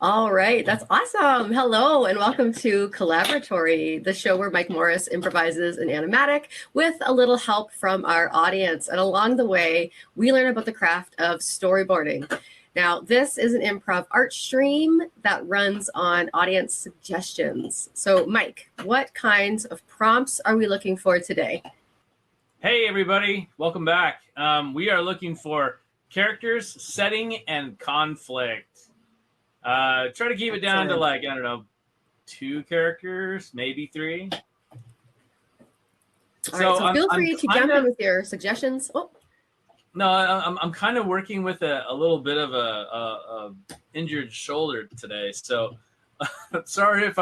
All right, that's awesome. Hello and welcome to Collaboratory, the show where Mike Morris improvises an animatic with a little help from our audience. And along the way, we learn about the craft of storyboarding. Now, this is an improv art stream that runs on audience suggestions. So, Mike, what kinds of prompts are we looking for today? Hey, everybody. Welcome back. We are looking for characters, setting, and conflict. Try to keep it down to like, I don't know, 2 characters, maybe 3. All right, so feel free to jump in with your suggestions. Oh. No, I'm kind of working with a little bit of a injured shoulder today, so sorry if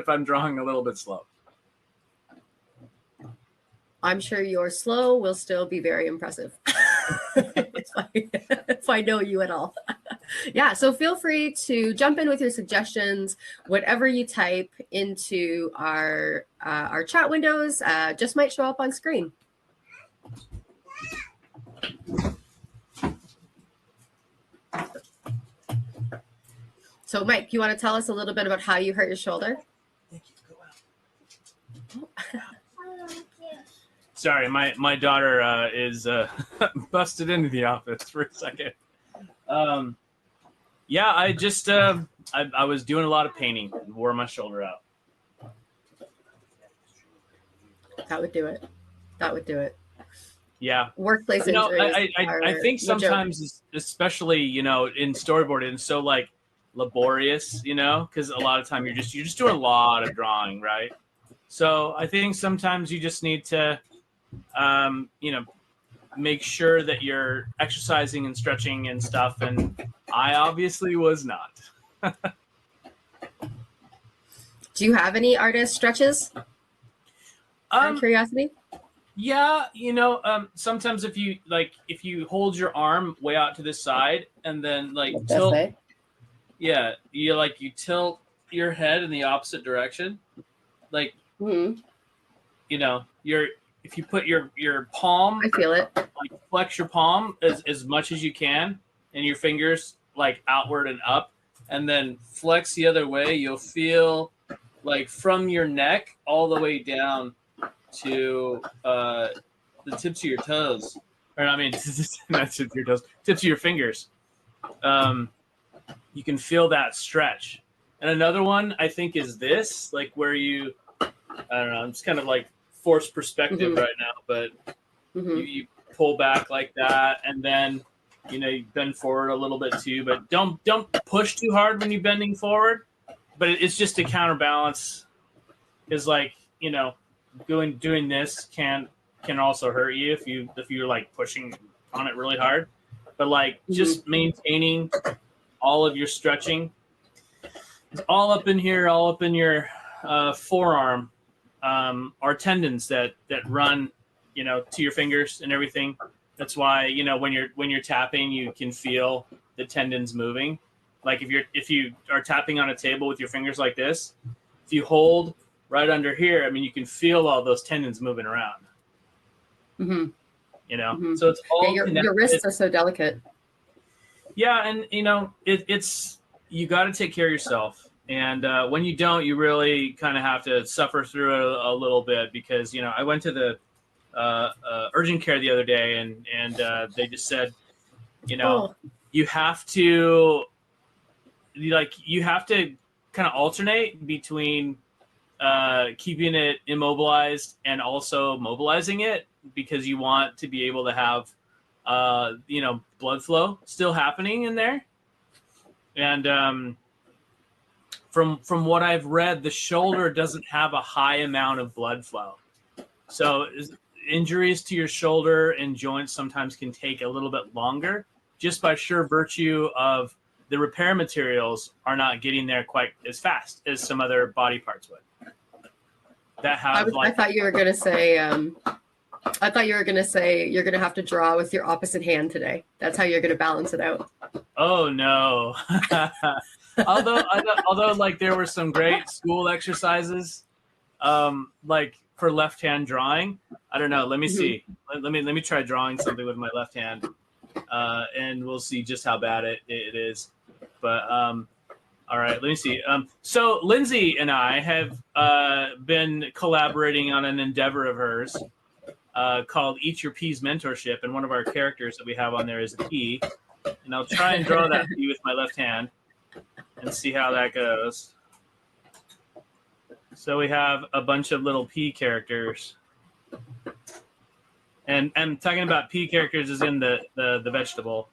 I'm drawing a little bit slow. I'm sure your slow will still be very impressive. if I know you at all. Yeah, so feel free to jump in with your suggestions. Whatever you type into our chat windows just might show up on screen. So, Mike, you want to tell us a little bit about how you hurt your shoulder? Thank you. Go out. Sorry, my daughter is busted into the office for a second. Yeah, I just I was doing a lot of painting and wore my shoulder out. That would do it. That would do it. Yeah. Workplace injuries. I think sometimes, especially in storyboarding, it's so like laborious, because a lot of time you're just doing a lot of drawing, right? So I think sometimes you just need to make sure that you're exercising and stretching and stuff, and I obviously was not. Do you have any artist stretches? Out of curiosity? Yeah, sometimes if you hold your arm way out to the side and then tilt, yeah, you tilt your head in the opposite direction, if you put your palm, I feel it. Flex your palm as much as you can, and your fingers outward and up, and then flex the other way. You'll feel from your neck all the way down to the tips of your toes, or I mean, not tips of your toes, tips of your fingers. You can feel that stretch. And another one I think is this, where you, I don't know, it's kind of forced perspective right now, but you pull back like that, and then you bend forward a little bit too, but don't push too hard when you're bending forward. But it's just to counterbalance, is doing this can also hurt you if you're pushing on it really hard. But just maintaining all of your stretching is all up in here, all up in your forearm. Are tendons that run to your fingers and everything. That's why when you're tapping, you can feel the tendons moving. If you are tapping on a table with your fingers like this, if you hold right under here, I mean, you can feel all those tendons moving around. So it's all your wrists are so delicate. Yeah, and it's you got to take care of yourself. And when you don't, you really kind of have to suffer through it a little bit, because I went to the urgent care the other day, and they just said, you have to kind of alternate between keeping it immobilized and also mobilizing it, because you want to be able to have blood flow still happening in there. And from what I've read, the shoulder doesn't have a high amount of blood flow. So injuries to your shoulder and joints sometimes can take a little bit longer, just by sheer virtue of the repair materials are not getting there quite as fast as some other body parts would. I thought you were going to say, you're going to have to draw with your opposite hand today. That's how you're going to balance it out. Oh, no. although there were some great school exercises, for left-hand drawing. I don't know. Let me see. Let me try drawing something with my left hand, and we'll see just how bad it is. But All right, let me see. So Lindsay and I have been collaborating on an endeavor of hers called Eat Your Peas Mentorship, and one of our characters that we have on there is a pea. And I'll try and draw that pea with my left hand and see how that goes. So we have a bunch of little pea characters. And I'm talking about pea characters as in the vegetable.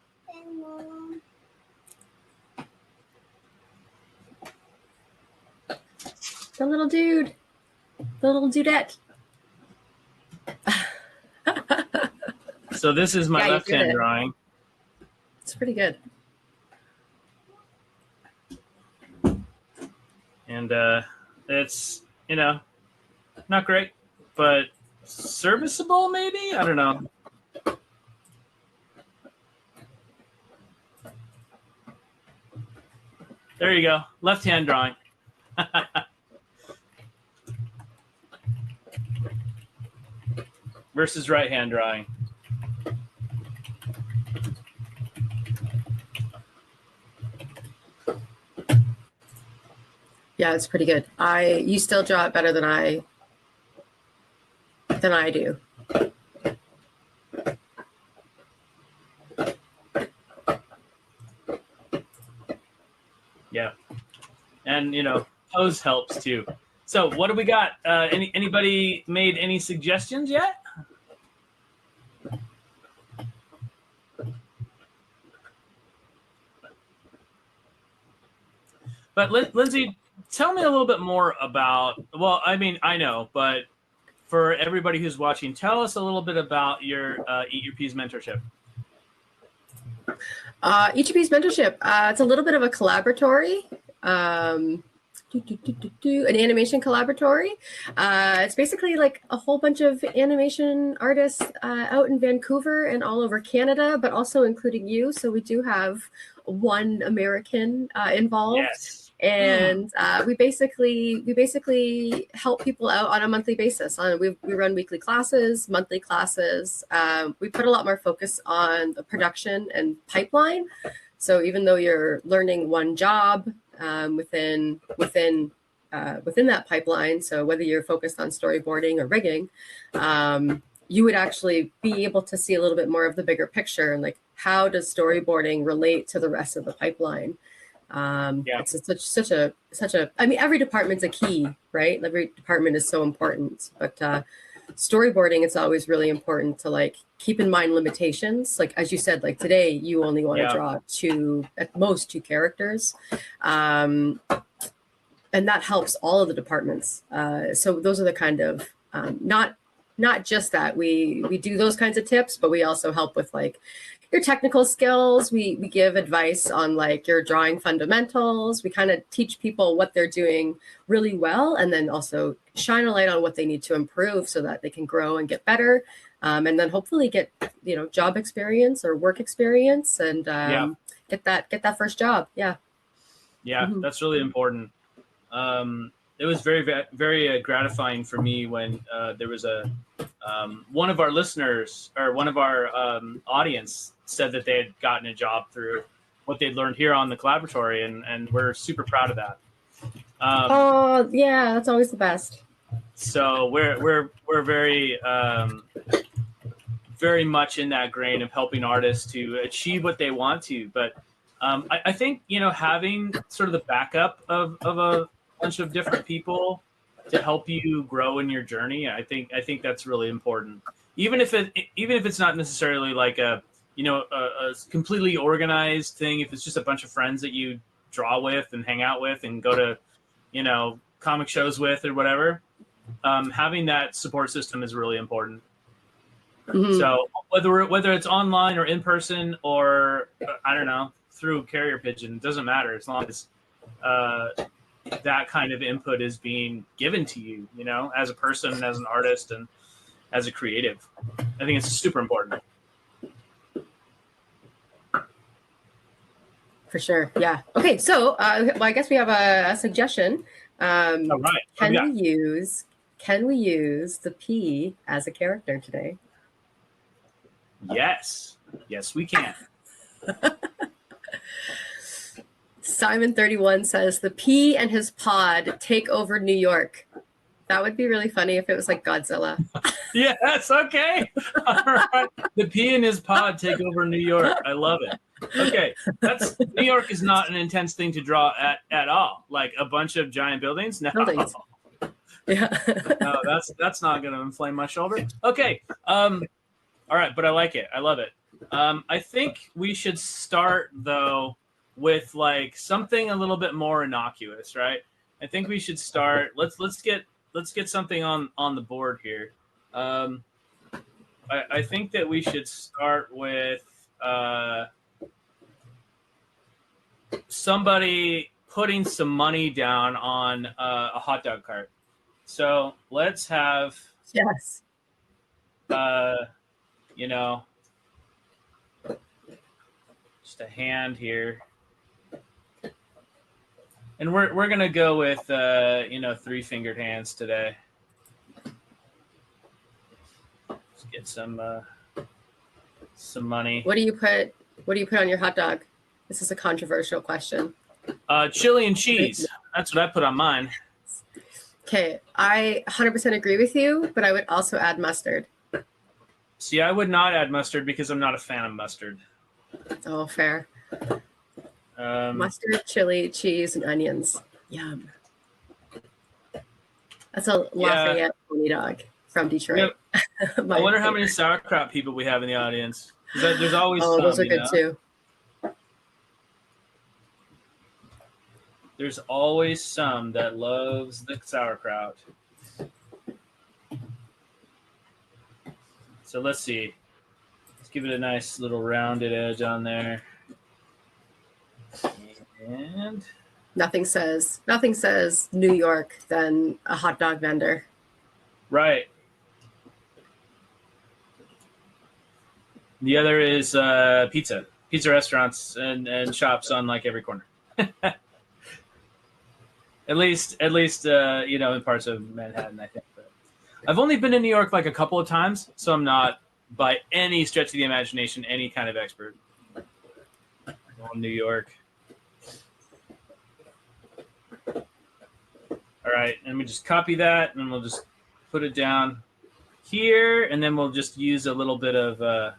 The little dude. The little dudette. So this is my left-hand drawing. It's pretty good. And it's, you know, not great, but serviceable maybe? I don't know. There you go. Left-hand drawing. Versus right-hand drawing. Yeah, it's pretty good. You still draw it better than I do. Yeah. And, you know, pose helps too. So what do we got? Anybody made any suggestions yet? But Lindsay, tell me a little bit more about, well, I mean, I know, but for everybody who's watching, tell us a little bit about your Eat Your Peas mentorship. Eat Your Peas mentorship. It's a little bit of a collaboratory. An animation collaboratory. It's basically like a whole bunch of animation artists out in Vancouver and all over Canada, but also including you. So we do have one American involved. Yes. And we basically help people out on a monthly basis. We run weekly classes, monthly classes. We put a lot more focus on the production and pipeline. So even though you're learning one job within that pipeline, so whether you're focused on storyboarding or rigging, you would actually be able to see a little bit more of the bigger picture and like how does storyboarding relate to the rest of the pipeline. It's such a I mean, every department's a key, right? Every department is so important, but storyboarding, it's always really important to like keep in mind limitations. Like as you said, like today you only want to draw at most two characters, and that helps all of the departments. So those are the kind of not just that we do those kinds of tips, but we also help with like your technical skills. We give advice on like your drawing fundamentals. We kind of teach people what they're doing really well, and then also shine a light on what they need to improve so that they can grow and get better, and then hopefully get, you know, job experience or work experience and get that first job. Yeah. That's really important. It was very, very gratifying for me when there was one of our listeners or one of our audience said that they had gotten a job through what they'd learned here on the Collaboratory, and we're super proud of that. Oh yeah, that's always the best. So we're very very much in that grain of helping artists to achieve what they want to. But I think, you know, having sort of the backup of a bunch of different people to help you grow in your journey, I think that's really important. Even if it's not necessarily like a completely organized thing, if it's just a bunch of friends that you draw with and hang out with and go to, you know, comic shows with or whatever, having that support system is really important. Mm-hmm. So whether it's online or in person or I don't know, through carrier pigeon, it doesn't matter as long as that kind of input is being given to you, you know, as a person, as an artist, and as a creative. I think it's super important. For sure. Yeah. Okay. So, well, I guess we have a suggestion. All right. Can we use the P as a character today? Yes, we can. Simon31 says the pea and his pod take over New York. That would be really funny if it was like Godzilla. Yes, okay. All right. The pea in his pod take over New York. I love it. Okay, New York is not an intense thing to draw at all. Like a bunch of giant buildings. No. Buildings. Yeah. No, that's not going to inflame my shoulder. Okay. All right, but I like it. I love it. I think we should start though with like something a little bit more innocuous, right? I think we should start. Let's get something on the board here. I think that we should start with somebody putting some money down on a hot dog cart. So let's have Yes. you know, just a hand here. And we're gonna go with 3-fingered hands today. Let's get some money. What do you put on your hot dog? This is a controversial question. Chili and cheese. That's what I put on mine. Okay, I 100% agree with you, but I would also add mustard. See, I would not add mustard because I'm not a fan of mustard. Oh, fair. Mustard, chili, cheese, and onions. Yum. That's a Lafayette pony dog from Detroit. Yep. I wonder how many sauerkraut people we have in the audience. There's always some, those are good too. There's always some that loves the sauerkraut. So let's see. Let's give it a nice little rounded edge on there. And nothing says New York than a hot dog vendor. Right. The other is pizza restaurants and shops on like every corner. At least in parts of Manhattan, I think. But I've only been in New York like a couple of times, so I'm not by any stretch of the imagination any kind of expert on New York. All right, and we just copy that, and we'll just put it down here, and then we'll just use a little bit of, the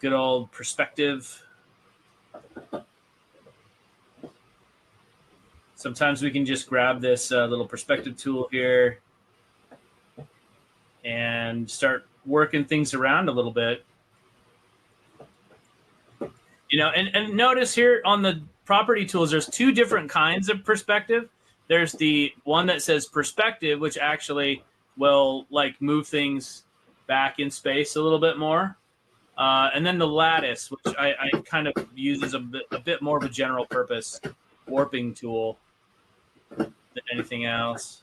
good old perspective. Sometimes we can just grab this little perspective tool here and start working things around a little bit. And notice here on the property tools, there's two different kinds of perspective. There's the one that says perspective, which actually will like move things back in space a little bit more. And then the lattice, which I kind of use as a bit more of a general purpose warping tool than anything else.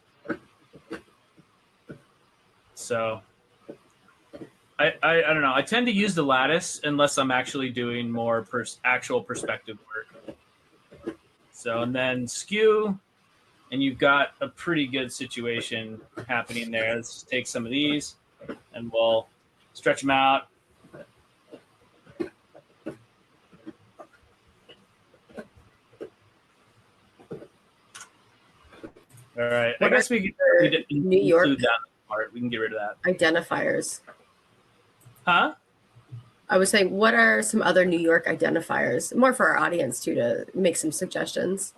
So I don't know. I tend to use the lattice unless I'm actually doing more actual perspective work. So, and then skew, and you've got a pretty good situation happening there. Let's just take some of these and we'll stretch them out. All right. I guess we can New York include that part. We can get rid of that. Identifiers. Huh? I was saying, what are some other New York identifiers? More for our audience too, to make some suggestions.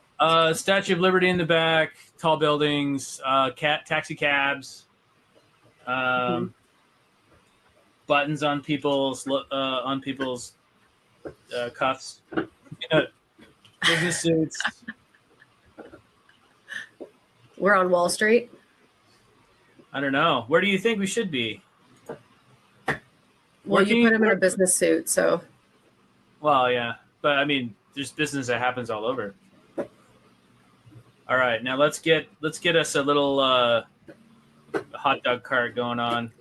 Statue of Liberty in the back, tall buildings, taxi cabs, buttons on people's cuffs, business suits. We're on Wall Street. I don't know. Where do you think we should be? Well, you put him in a business suit, so. Well, yeah, but I mean, there's business that happens all over. All right, now let's get us a little hot dog cart going on.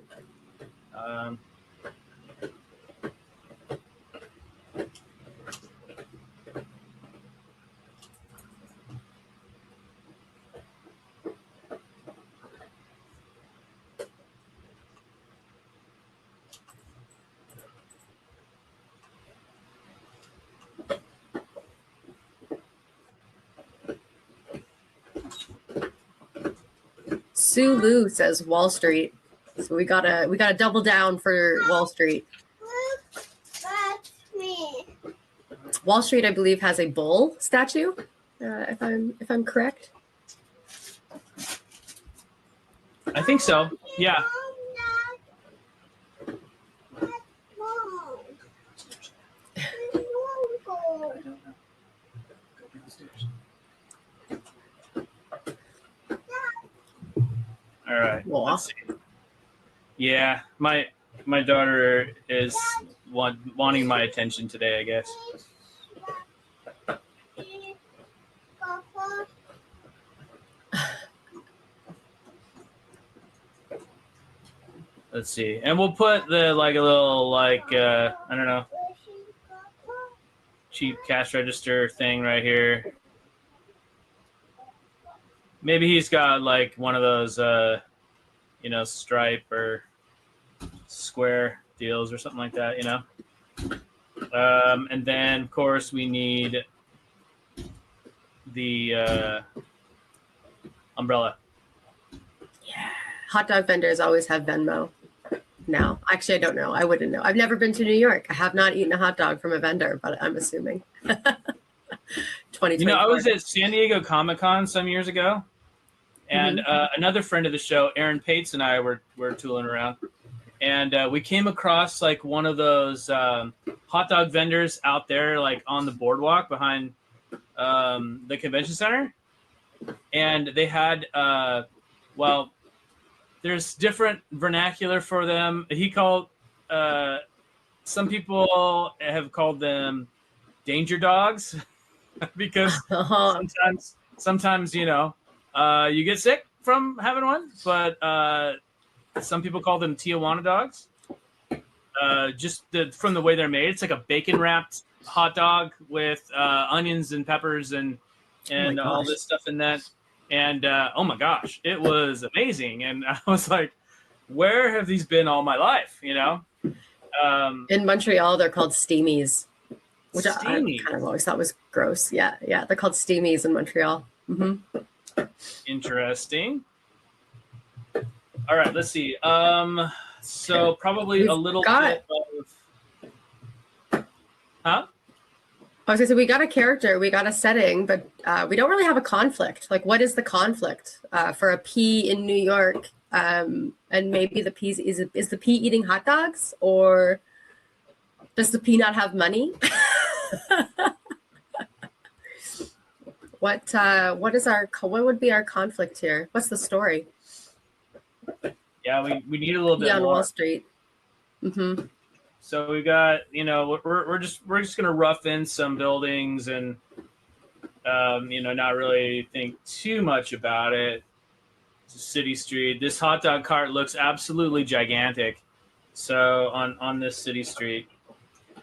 Sue Lou says Wall Street. So we gotta double down for Wall Street. Wall Street, I believe, has a bull statue, if I'm correct. I think so. Yeah. All right. Let's see. Yeah, my daughter is wanting my attention today, I guess. Let's see, and we'll put the like a little like I don't know, cheap cash register thing right here. Maybe he's got like one of those you know, Stripe or Square deals or something like that, you know. And then of course we need the umbrella. Yeah, hot dog vendors always have Venmo. Now, actually, I don't know. I wouldn't know. I've never been to New York. I have not eaten a hot dog from a vendor, but I'm assuming. 2024. You know, I was at San Diego Comic-Con some years ago, and another friend of the show, Aaron Pates, and I were tooling around, and we came across like one of those hot dog vendors out there, like on the boardwalk behind the convention center, and they had well, there's different vernacular for them. He called some people have called them danger dogs because sometimes you know you get sick from having one, but some people call them Tijuana dogs. Just from the way they're made, it's like a bacon wrapped hot dog with onions and peppers and all this stuff in that. And oh my gosh, it was amazing. And I was like, where have these been all my life? You know? In Montreal, they're called steamies, which I kind of always thought was gross. Yeah, they're called steamies in Montreal. Interesting. All right, let's see. So probably a little bit of... Huh? I was gonna say, we got a character, we got a setting, but we don't really have a conflict. Like, what is the conflict for a P in New York? And maybe the P is the P eating hot dogs, or does the P not have money? What would be our conflict here? What's the story? Yeah, we need a little bit on more. Wall Street. So we got, you know, we're just gonna rough in some buildings and you know, not really think too much about it. It's a city street. This hot dog cart looks absolutely gigantic. So on this city street.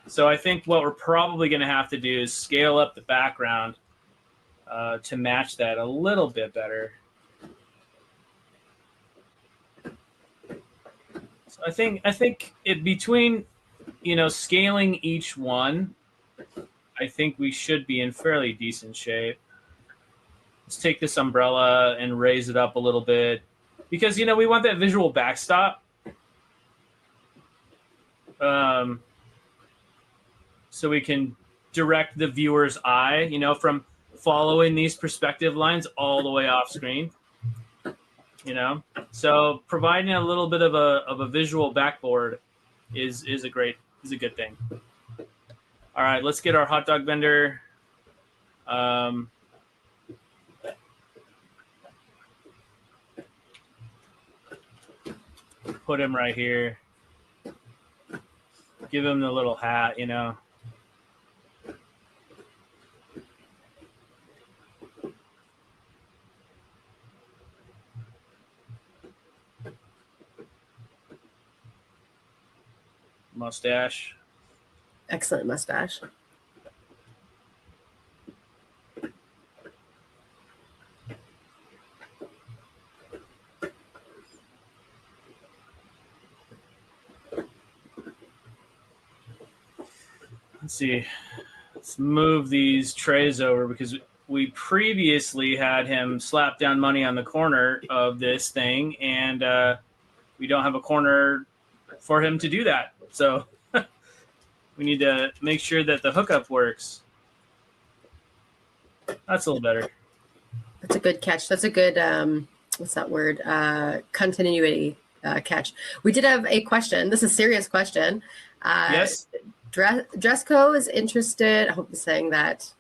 So I think what we're probably gonna have to do is scale up the background to match that a little bit better. So I think it between, you know, scaling each one, I think we should be in fairly decent shape. Let's take this umbrella and raise it up a little bit because, you know, we want that visual backstop. So we can direct the viewer's eye, you know, from following these perspective lines all the way off screen. You know, so providing a little bit of a visual backboard is a good thing. All right, let's get our hot dog vendor. Put him right here. Give him the little hat, you know. Mustache. Excellent mustache. Let's see. Let's move these trays over because we previously had him slap down money on the corner of this thing, and we don't have a corner for him to do that. So we need to make sure that the hookup works. That's a little better. That's a good catch. That's a good, what's that word? Continuity catch. We did have a question. This is a serious question. Yes. Dressco is interested, I hope I'm saying that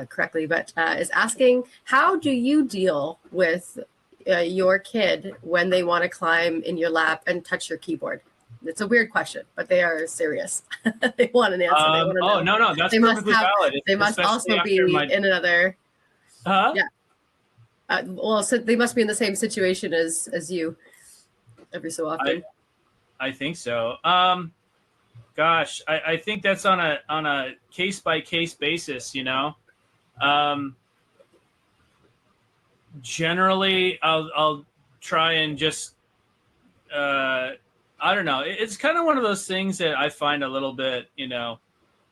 correctly, but is asking, how do you deal with your kid when they want to climb in your lap and touch your keyboard? It's a weird question, but they are serious. They want an answer. They want to know. No, that's perfectly valid. They must also be in another. Huh? Yeah. Well, so they must be in the same situation as you every so often. I think so. Gosh, I think that's on a case by case basis, you know. Generally, I'll try and just I don't know. It's kind of one of those things that I find a little bit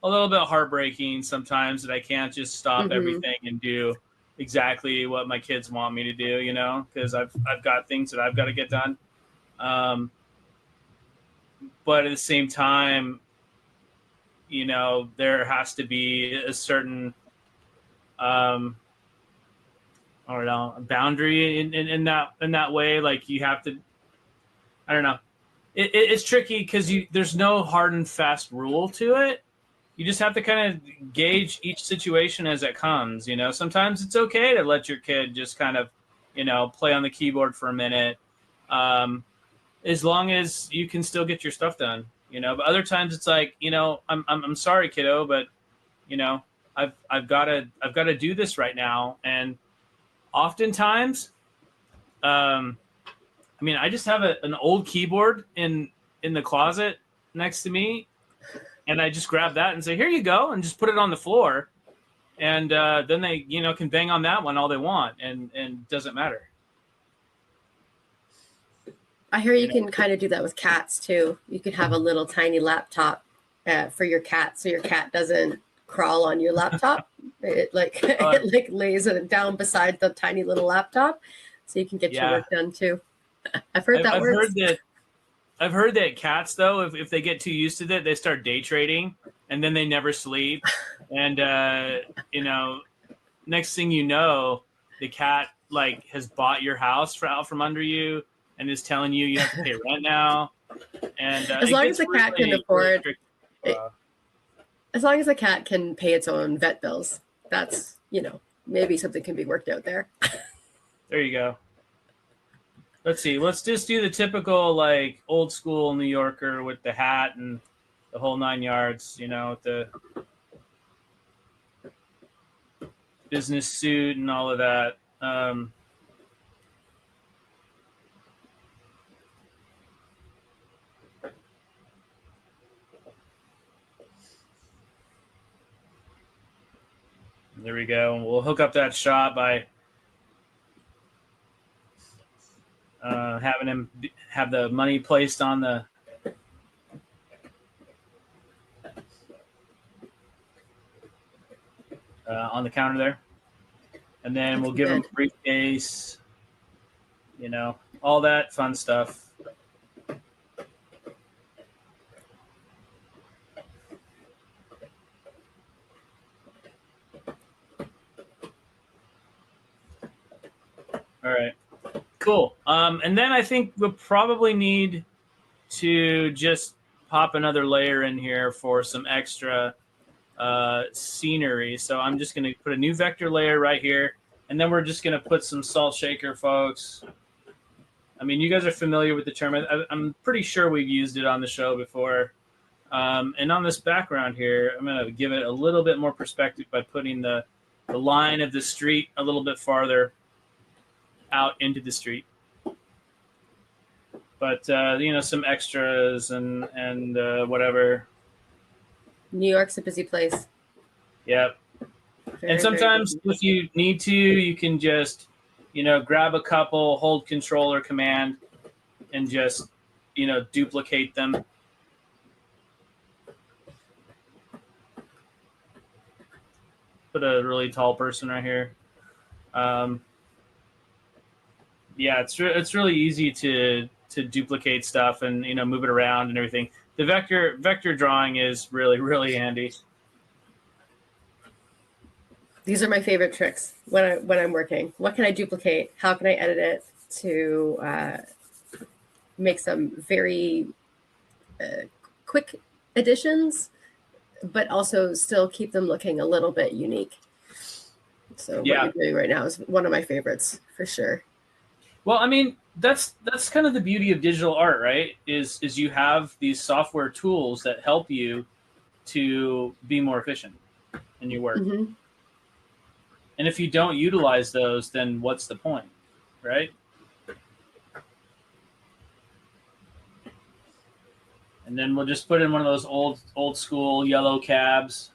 heartbreaking sometimes, that I can't just stop everything and do exactly what my kids want me to do, you know, because I've got things that I've got to get done. But at the same time, you know, there has to be a certain, I don't know, boundary in that way. Like, you have to, I don't know. It's tricky because there's no hard and fast rule to it. You just have to kind of gauge each situation as it comes. You know, sometimes it's okay to let your kid just kind of, you know, play on the keyboard for a minute, as long as you can still get your stuff done. You know, but other times it's like, you know, I'm sorry, kiddo, but you know, I've got to do this right now. And oftentimes, I mean, I just have an old keyboard in the closet next to me, and I just grab that and say, "Here you go," and just put it on the floor, and then they, you know, can bang on that one all they want, and doesn't matter. I hear you can kind of do that with cats too. You could have a little tiny laptop for your cat, so your cat doesn't crawl on your laptop. It lays it down beside the tiny little laptop, so you can get your work done too. I've heard that works. I've heard that cats, though, if they get too used to it, they start day trading, and then they never sleep. And you know, next thing you know, the cat like has bought your house out from under you and is telling you have to pay rent now. And as long as the cat can afford, as long as the cat can pay its own vet bills, that's, you know, maybe something can be worked out there. There you go. Let's see. Let's just do the typical, like, old school New Yorker with the hat and the whole 9 yards, you know, with the business suit and all of that. There we go. We'll hook up that shot by having him have the money placed on the counter there, and then we'll give him a briefcase, you know, all that fun stuff. All right, cool. And then I think we'll probably need to just pop another layer in here for some extra scenery. So I'm just going to put a new vector layer right here, and then we're just going to put some salt shaker, folks. I mean, you guys are familiar with the term. I'm pretty sure we've used it on the show before. And on this background here, I'm going to give it a little bit more perspective by putting the line of the street a little bit farther out into the street. But you know, some extras and whatever. New York's a busy place. Yep. And sometimes if you need to, you can just, you know, grab a couple, hold Control or Command, and just, you know, duplicate them. Put a really tall person right here. Yeah, it's really easy to duplicate stuff and move it around and everything. The vector drawing is really handy. These are my favorite tricks when I'm working. What can I duplicate? How can I edit it to make some very quick additions, but also still keep them looking a little bit unique. So Yeah. what you're doing right now is one of my favorites for sure. Well, I mean, that's kind of the beauty of digital art, right? Is you have these software tools that help you to be more efficient in your work. Mm-hmm. And if you don't utilize those, then what's the point, right? And then we'll just put in one of those old school yellow cabs.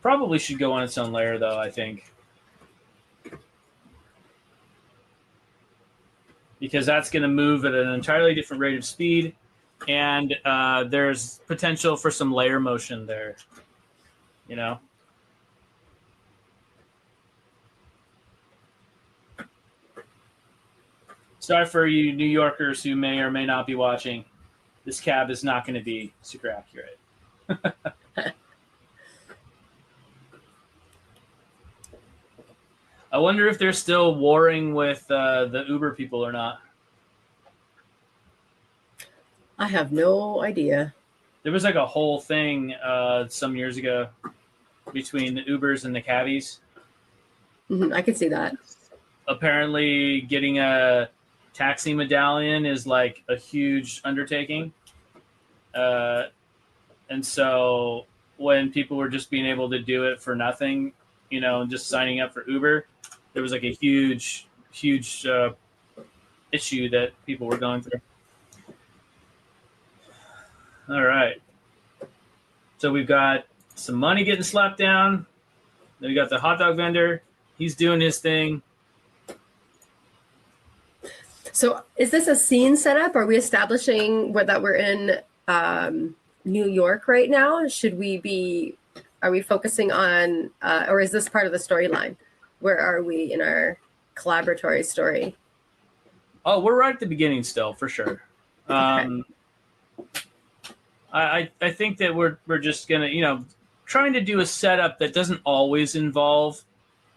Probably should go on its own layer, though, I think. Because that's going to move at an entirely different rate of speed, and there's potential for some layer motion there, Sorry for you New Yorkers who may or may not be watching. This cab is not going to be super accurate. I wonder if they're still warring with the Uber people or not. I have no idea. There was like a whole thing some years ago between the Ubers and the cabbies. Mm-hmm. I could see that. Apparently, getting a taxi medallion is like a huge undertaking. And so when people were just being able to do it for nothing, and just signing up for Uber, there was like a huge issue that people were going through. All right. So we've got some money getting slapped down. Then we got the hot dog vendor. He's doing his thing. So is this a scene setup? Are we establishing that we're in New York right now? Are we focusing on, or is this part of the storyline? Where are we in our collaboratory story? Oh, we're right at the beginning still, for sure. Okay. I think that we're just gonna, trying to do a setup that doesn't always involve,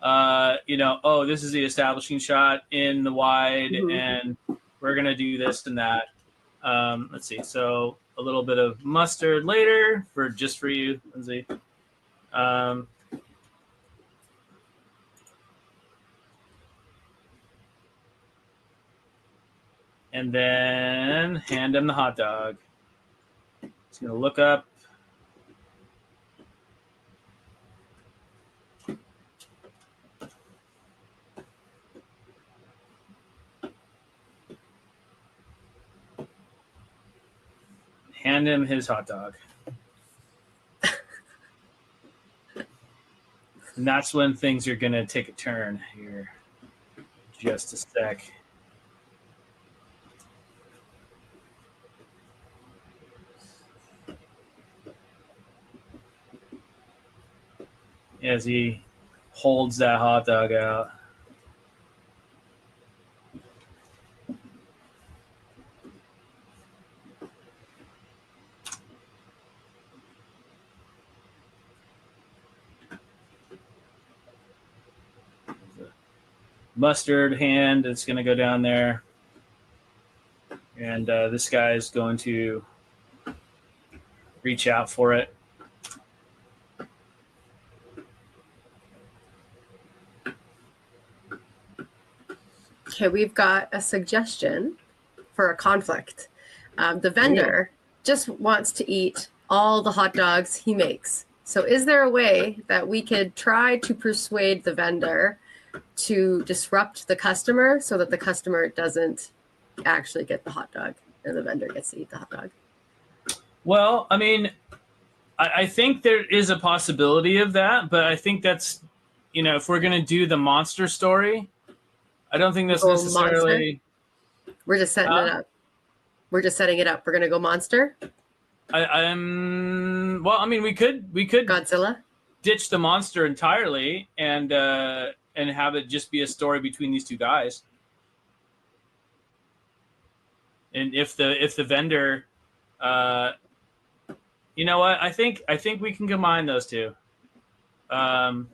this is the establishing shot in the wide, mm-hmm. and we're gonna do this and that. Let's see. So a little bit of mustard later for you, Lindsay. And then hand him the hot dog. He's going to look up. Hand him his hot dog. And that's when things are going to take a turn here. Just a sec. As he holds that hot dog out. Mustard hand that's going to go down there. And this guy is going to reach out for it. Okay, we've got a suggestion for a conflict. The vendor just wants to eat all the hot dogs he makes. So is there a way that we could try to persuade the vendor to disrupt the customer so that the customer doesn't actually get the hot dog and the vendor gets to eat the hot dog? Well, I mean, I think there is a possibility of that, but I think that's, if we're going to do the monster story, I don't think that's necessarily. Monster? We're just setting it up. We're just setting it up. We're gonna go monster. Well, I mean, we could Godzilla. ditch the monster entirely and have it just be a story between these two guys. And if the vendor, you know what? I think we can combine those two. I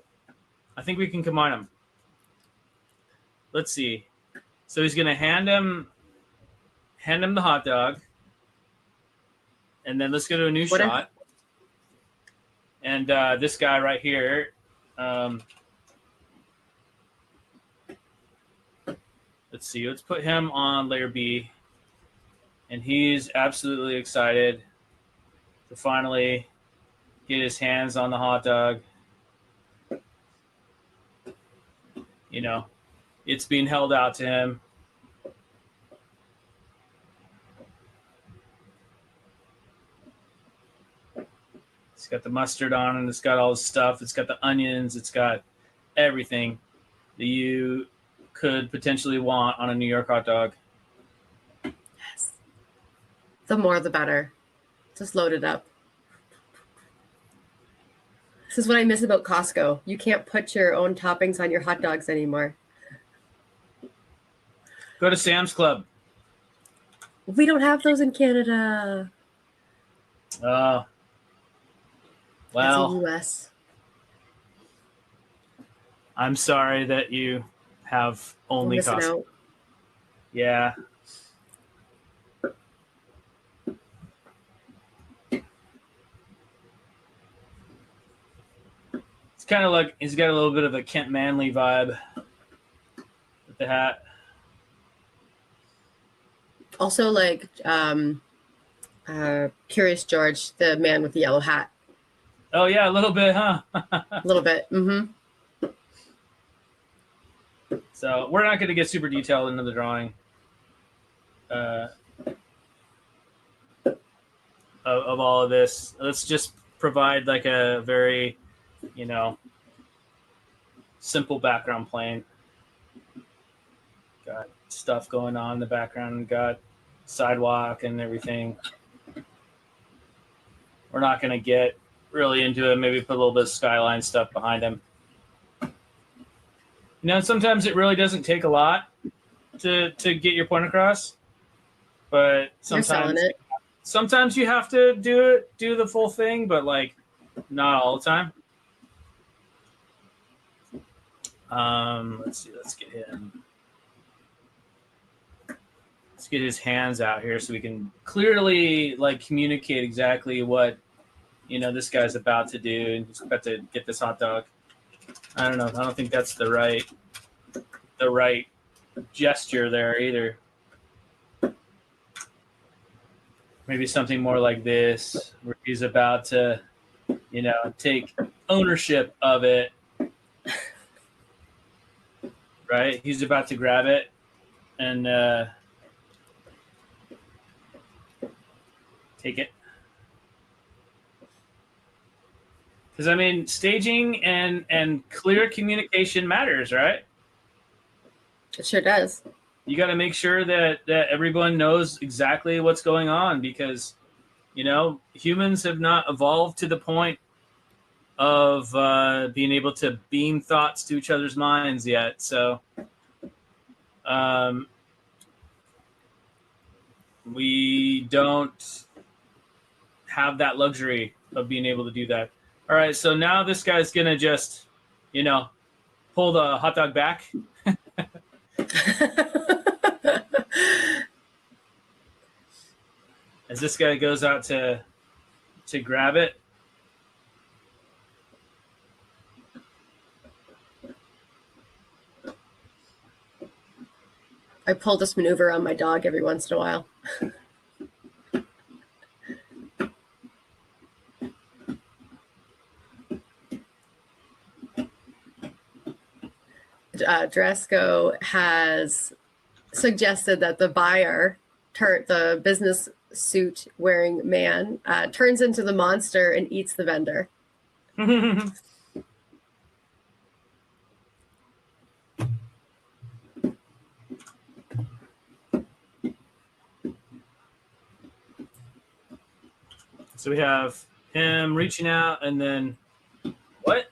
think we can combine them. Let's see. So he's gonna hand him the hot dog, and then let's go to a new shot. And this guy right here, let's see. Let's put him on layer B, and he's absolutely excited to finally get his hands on the hot dog. You know, it's being held out to him. It's got the mustard on, and it's got all the stuff. It's got the onions. It's got everything that you could potentially want on a New York hot dog. Yes. The more, the better. Just load it up. This is what I miss about Costco. You can't put your own toppings on your hot dogs anymore. Go to Sam's Club. We don't have those in Canada. Well, That's in the US. I'm sorry that you have only Costco. Out. Yeah. It's kind of like he's got a little bit of a Kent Manley vibe with the hat. Also, like Curious George, the man with the yellow hat. Oh yeah, a little bit, huh? A little bit. Mm-hmm. So we're not going to get super detailed into the drawing of all of this. Let's just provide like a very, simple background plane. Got stuff going on in the background. Got sidewalk and everything. We're not going to get really into it. Maybe put a little bit of skyline stuff behind him. Sometimes it really doesn't take a lot to get your point across, but sometimes you have to do the full thing, but like not all the time. Let's see. Let's get his hands out here so we can clearly like communicate exactly what this guy's about to do, and he's about to get this hot dog. I don't know. I don't think that's the right gesture there either. Maybe something more like this, where he's about to, take ownership of it. Right? He's about to grab it and take it. Because, I mean, staging and clear communication matters, right? It sure does. You got to make sure that everyone knows exactly what's going on because, humans have not evolved to the point of being able to beam thoughts to each other's minds yet. So we don't have that luxury of being able to do that. All right, so now this guy's going to just, pull the hot dog back. As this guy goes out to grab it. I pull this maneuver on my dog every once in a while. Dresco has suggested that the buyer, the business suit wearing man, turns into the monster and eats the vendor. So we have him reaching out, and then what?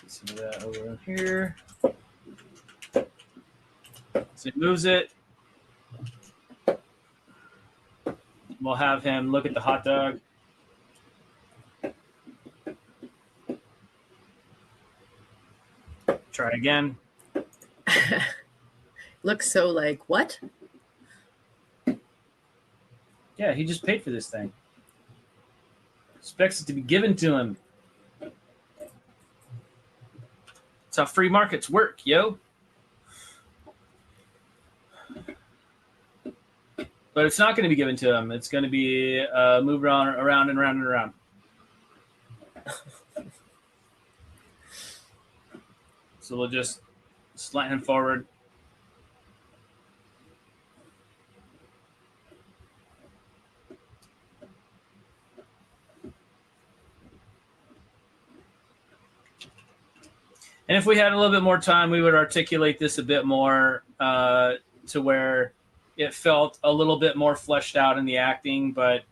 Some of that over here. So he moves it. We'll have him look at the hot dog. Try again. Looks so like, what? Yeah, he just paid for this thing. Expects it to be given to him. That's how free markets work, yo. But it's not going to be given to him. It's going to be moved around and around and around. So we'll just slant him forward. And if we had a little bit more time, we would articulate this a bit more to where it felt a little bit more fleshed out in the acting. But,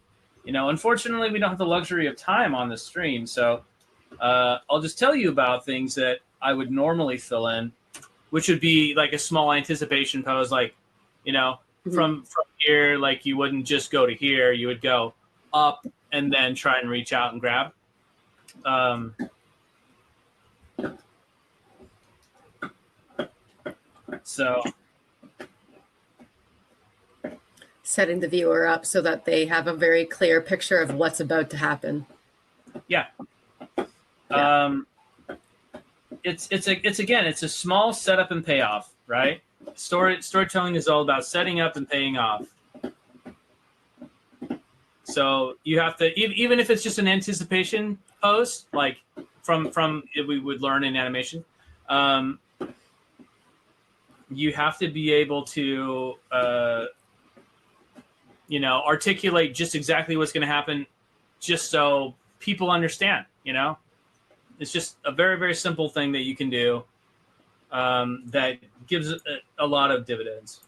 unfortunately, we don't have the luxury of time on the stream. So I'll just tell you about things that I would normally fill in, which would be like a small anticipation pose, like, from here, like you wouldn't just go to here. You would go up and then try and reach out and grab. So Setting the viewer up so that they have a very clear picture of what's about to happen. Yeah. It's a small setup and payoff, right? Storytelling is all about setting up and paying off. So you have to, even if it's just an anticipation pose, like from we would learn in animation, you have to be able to articulate just exactly what's going to happen, just so people understand. It's just a very, very simple thing that you can do that gives a lot of dividends.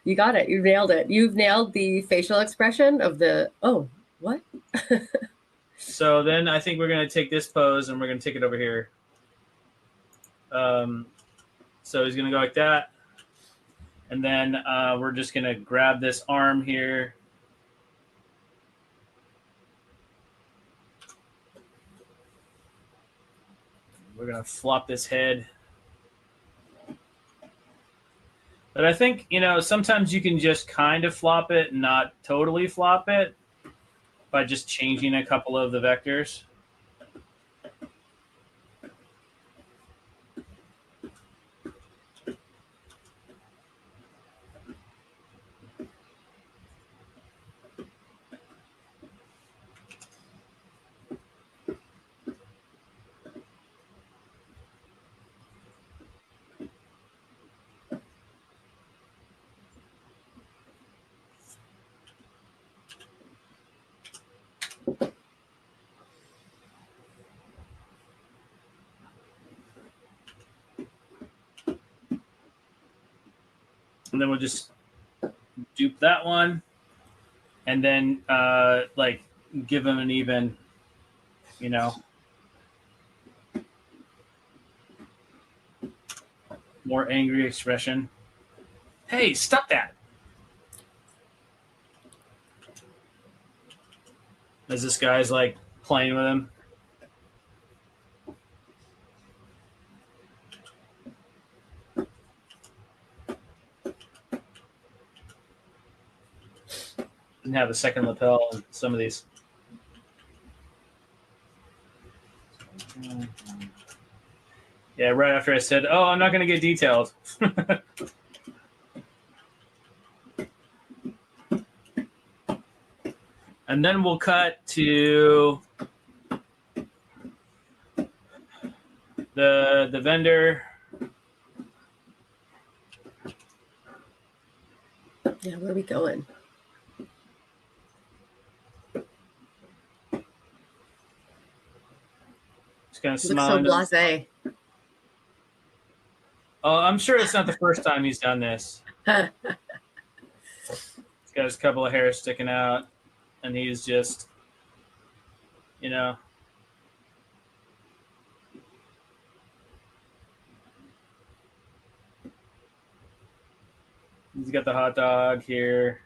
You got it. You nailed it. You've nailed the facial expression of the, oh, what? So then I think we're going to take this pose and we're going to take it over here. So he's going to go like that. And then we're just going to grab this arm here. We're going to flop this head. But I think, sometimes you can just kind of flop it, not totally flop it, by just changing a couple of the vectors. And then we'll just dupe that one. And then, give him an even, more angry expression. Hey, stop that. As this guy's, playing with him. Didn't have a second lapel in some of these. Yeah, right after I said, oh, I'm not going to get detailed. And then we'll cut to the vendor. Yeah, where are we going? Just kind of You look so smiling. blasé. Oh, I'm sure it's not the first time he's done this. He's got his couple of hairs sticking out, and he's just, you know. He's got the hot dog here.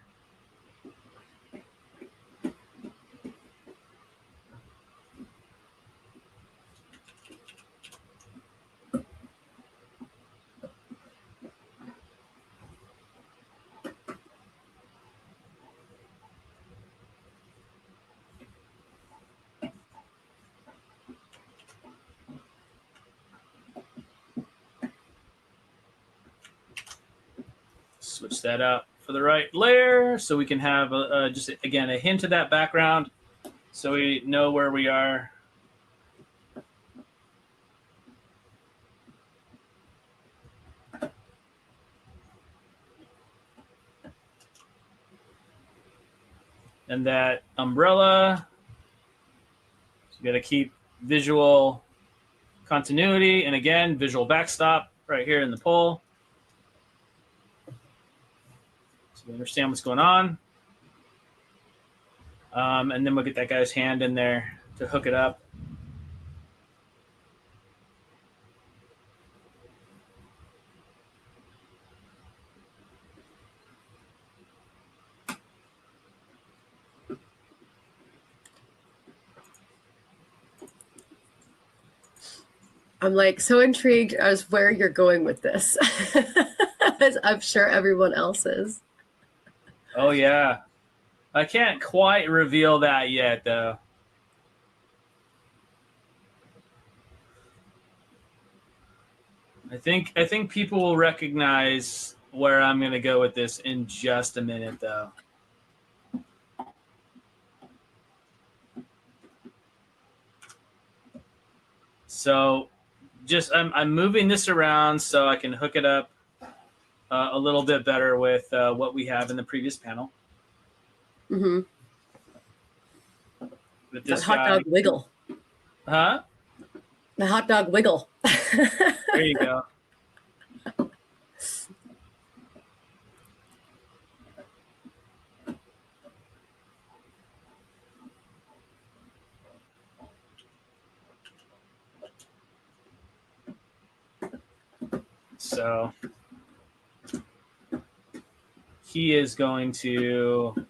Switch that up for the right layer so we can have just, again, a hint of that background so we know where we are. And that umbrella, so we got to keep visual continuity, and again, visual backstop right here in the pole. So we understand what's going on. And then we'll get that guy's hand in there to hook it up. I'm like so intrigued as where you're going with this, as I'm sure everyone else is. Oh, yeah. I can't quite reveal that yet, though. I think people will recognize where I'm going to go with this in just a minute, though. So just I'm moving this around so I can hook it up a little bit better with what we have in the previous panel. Mm-hmm. With this hot guy. dog wiggle. Huh? The hot dog wiggle. There you go. So he is going to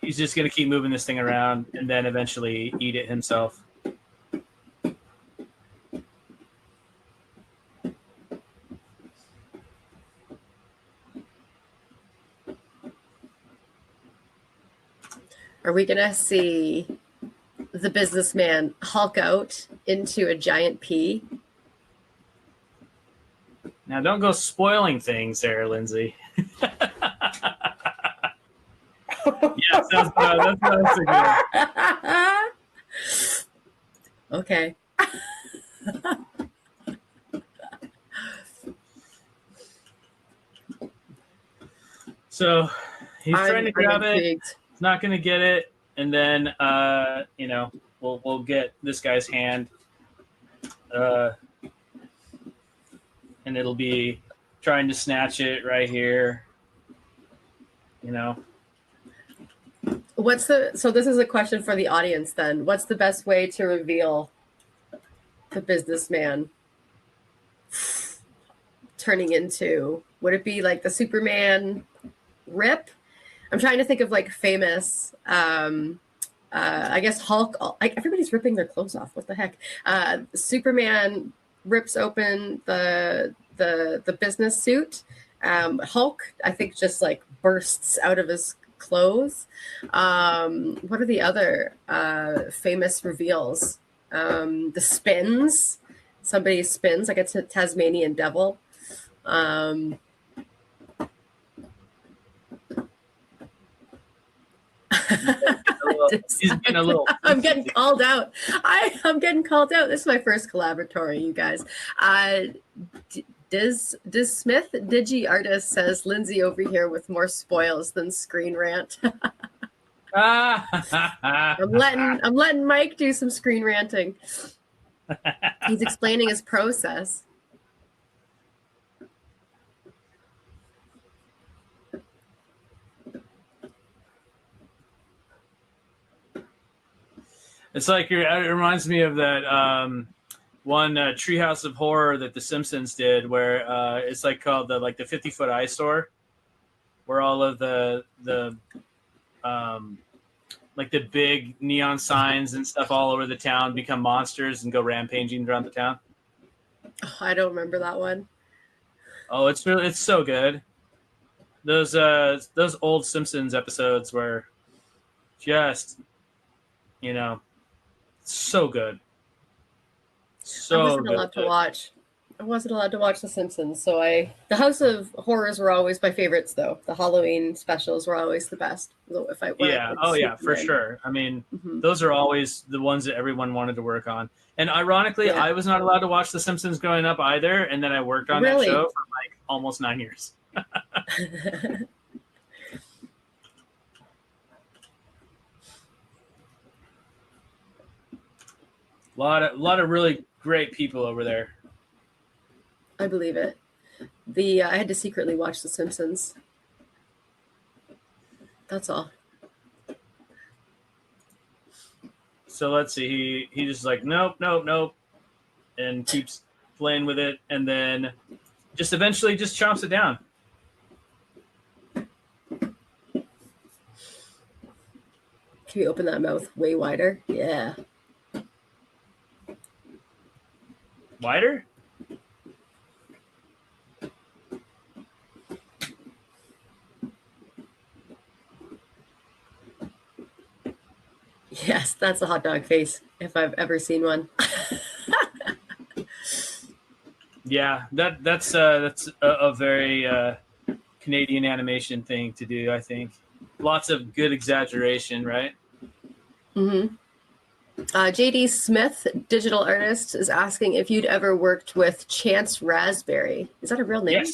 he's just going to keep moving this thing around and then eventually eat it himself. Are we going to see the businessman hulk out into a giant pea? Now, don't go spoiling things there, Lindsay. Yes, that's what I was thinking. Okay. So he's trying to grab it. Intrigued. He's not going to get it, and then we'll get this guy's hand, and it'll be trying to snatch it right here. So this is a question for the audience then. What's the best way to reveal the businessman turning into, would it be like the Superman rip? I'm trying to think of like famous, I guess Hulk, everybody's ripping their clothes off. What the heck? Superman rips open the business suit. Hulk, I think, just like bursts out of his clothes. What are the other famous reveals? The spins. Somebody spins like a Tasmanian devil. He's getting a little. I'm getting called out. I'm getting called out. This is my first collaboratory, you guys. Diz Smith, Digi Artist, says Lindsay over here with more spoils than Screen Rant. I'm letting Mike do some screen ranting. He's explaining his process. It's like it reminds me of that one Treehouse of Horror that The Simpsons did, where it's like called the 50-foot eye store, where all of the like the big neon signs and stuff all over the town become monsters and go rampaging around the town. Oh, I don't remember that one. Oh, it's so good. Those old Simpsons episodes were just, so good. So I wasn't allowed to watch. I wasn't allowed to watch The Simpsons, so the House of Horrors were always my favorites, though. The Halloween specials were always the best. For sure. I mean, those are always the ones that everyone wanted to work on. And ironically, I was not allowed to watch The Simpsons growing up either, and then I worked on that show for like almost 9 years. A lot of really great people over there. I believe it. I had to secretly watch The Simpsons. That's all. So let's see. He just like nope, and keeps playing with it, and then just eventually just chomps it down. Can you open that mouth way wider? Yeah. Wider? Yes, that's a hot dog face if I've ever seen one. Yeah, that's a very Canadian animation thing to do, I think. Lots of good exaggeration, right? Mm-hmm. JD Smith, digital artist, is asking if you'd ever worked with Chance Raspberry. Is that a real name?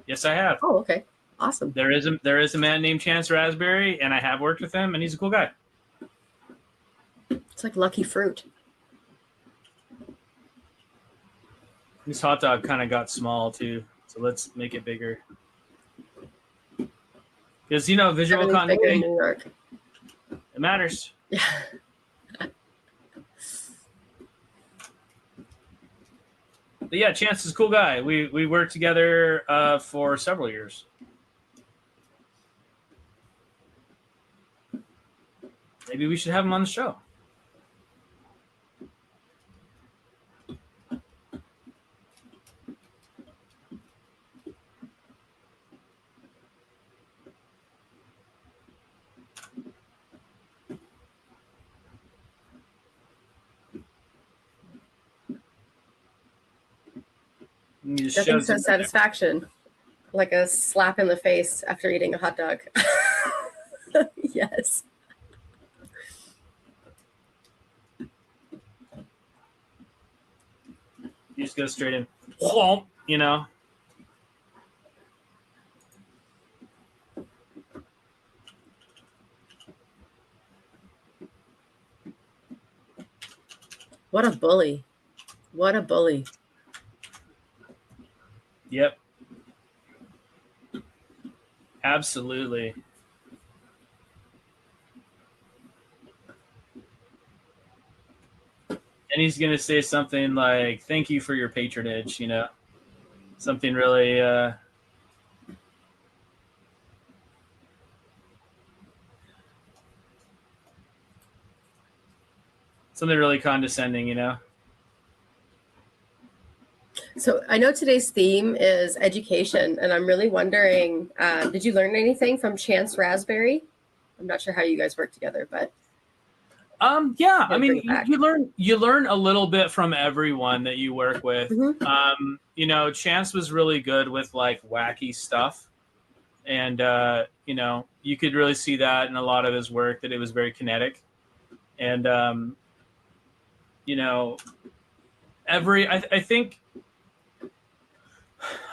Yes, I have. Oh, okay, awesome. There is a man named Chance Raspberry, and I have worked with him, and he's a cool guy. It's like lucky fruit. This hot dog kind of got small too, so let's make it bigger. Because visual continuity, New York. It matters. Yeah. But yeah, Chance is a cool guy. We worked together for several years. Maybe we should have him on the show. Nothing says satisfaction like a slap in the face after eating a hot dog. Yes. You just go straight in, What a bully. What a bully. Yep. Absolutely. And he's going to say something like, thank you for your patronage, something really, something really condescending, So I know today's theme is education, and I'm really wondering, did you learn anything from Chance Raspberry? I'm not sure how you guys work together, but yeah, I bring mean, it back. you learn a little bit from everyone that you work with. Mhm. You know, Chance was really good with like wacky stuff, and you know, you could really see that in a lot of his work, that it was very kinetic. And you know, I think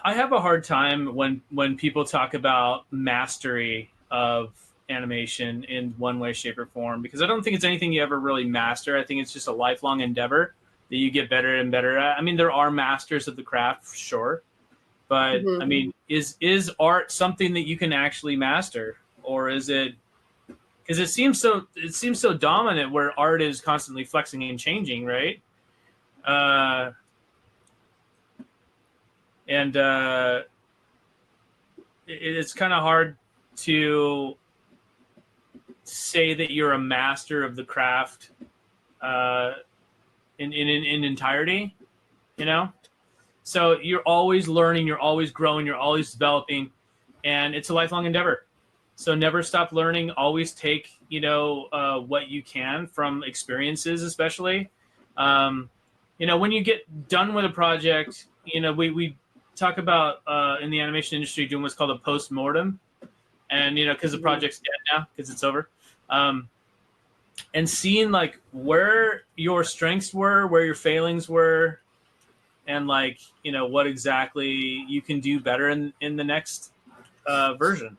I have a hard time when people talk about mastery of animation in one way, shape, or form, because I don't think it's anything you ever really master. I think it's just a lifelong endeavor that you get better and better at. I mean, there are masters of the craft, for sure, but I Mhm. mean, is art something that you can actually master, or is it? Because it seems so dominant, where art is constantly flexing and changing, right? Uh, and it's kind of hard to say that you're a master of the craft uh, in entirety, you know. So you're always learning, you're always growing, you're always developing, and it's a lifelong endeavor. So never stop learning. Always take, you know, what you can from experiences, especially. Um, you know, when you get done with a project, you know, we talk about in the animation industry doing what's called a post-mortem, and you know, because the project's dead now, because it's over. And seeing like where your strengths were, where your failings were, and like, you know, what exactly you can do better in the next version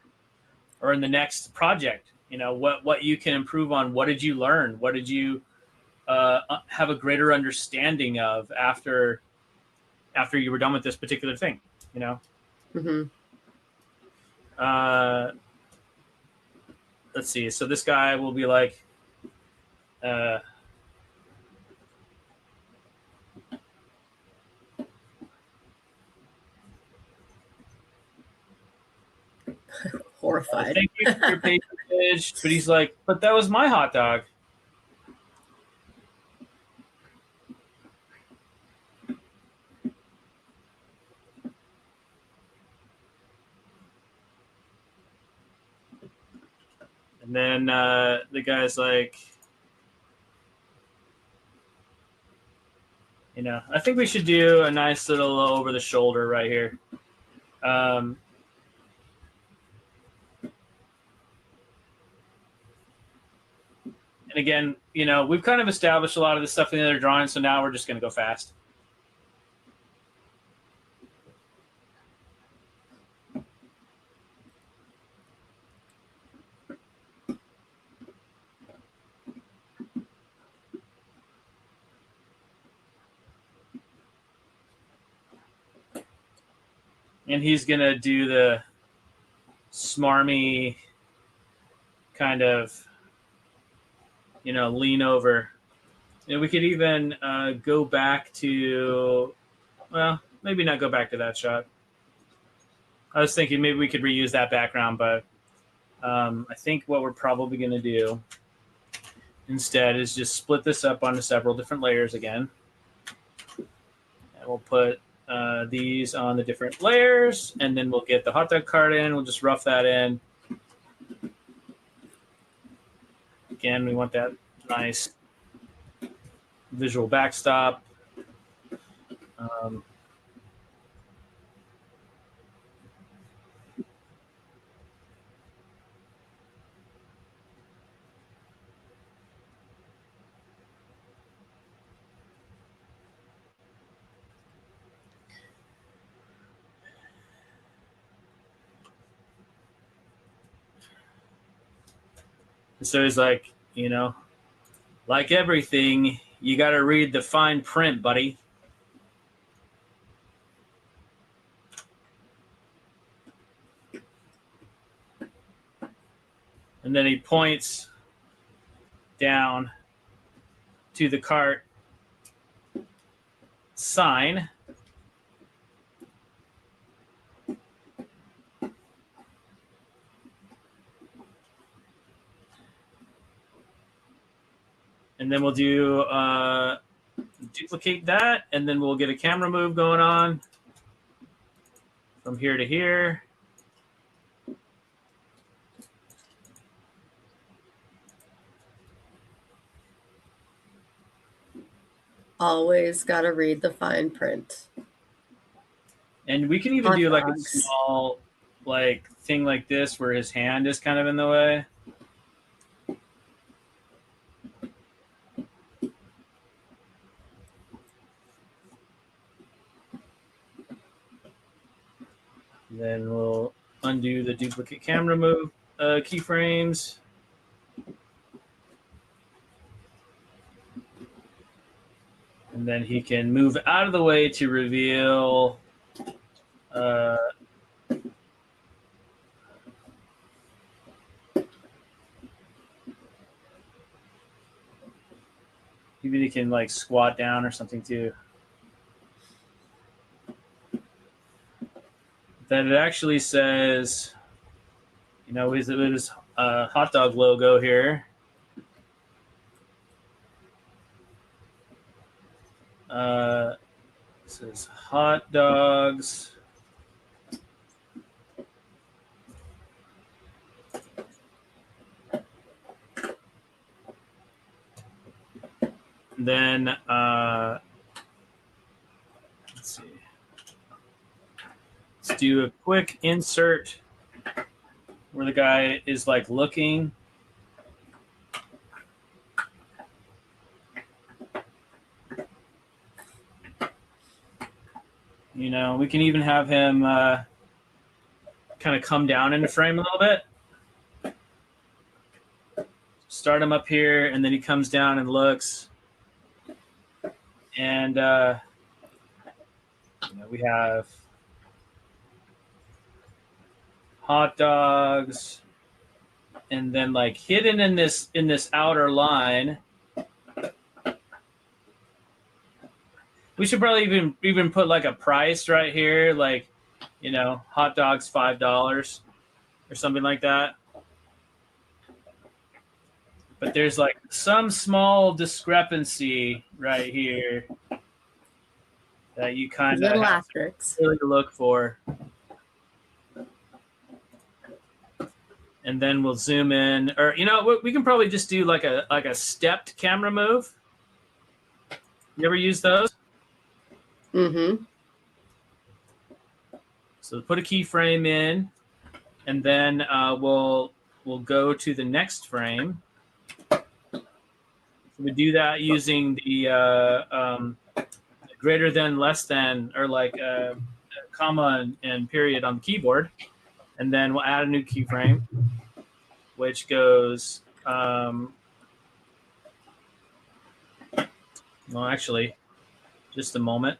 or in the next project. You know, what you can improve on. What did you learn? What did you have a greater understanding of after you were done with this particular thing? You know. Mhm. Let's see. So this guy will be like. Horrified. Thank you for your patronage. But he's like, but that was my hot dog. And then the guy's like, you know, I think we should do a nice little over the shoulder right here. And again, you know, we've kind of established a lot of the stuff in the other drawing, so now we're just going to go fast. And he's going to do the smarmy kind of, you know, lean over. And we could even go back to, well, maybe not go back to that shot. I was thinking maybe we could reuse that background, but I think what we're probably going to do instead is just split this up onto several different layers again. And we'll put these on the different layers, and then we'll get the hot dog card in. We'll just rough that in. Again, we want that nice visual backstop. So he's like, you know, like everything, you got to read the fine print, buddy. And then he points down to the cart sign. And then we'll do duplicate that, and then we'll get a camera move going on from here to here. Always got to read the fine print. And we can even Hot do like a dogs. small like thing like this where his hand is kind of in the way. Then we'll undo the duplicate camera move keyframes. And then he can move out of the way to reveal maybe he can like squat down or something too. That it actually says, you know, with his hot dog logo here. It says hot dogs. Then let's see. Let's do a quick insert where the guy is like looking. You know, we can even have him kind of come down into frame a little bit. Start him up here, and then he comes down and looks. And you know, we have hot dogs, and then like hidden in this outer line. We should probably even put like a price right here, like, you know, hot dogs $5 or something like that. But there's like some small discrepancy right here that you kind of have to really look for. And then we'll zoom in, or you know, we can probably just do like a stepped camera move. You ever use those? Mm-hmm. So put a keyframe in, and then we'll go to the next frame. We do that using the greater than, less than, or like comma and period on the keyboard, and then we'll add a new keyframe, which goes. Well, actually, just a moment.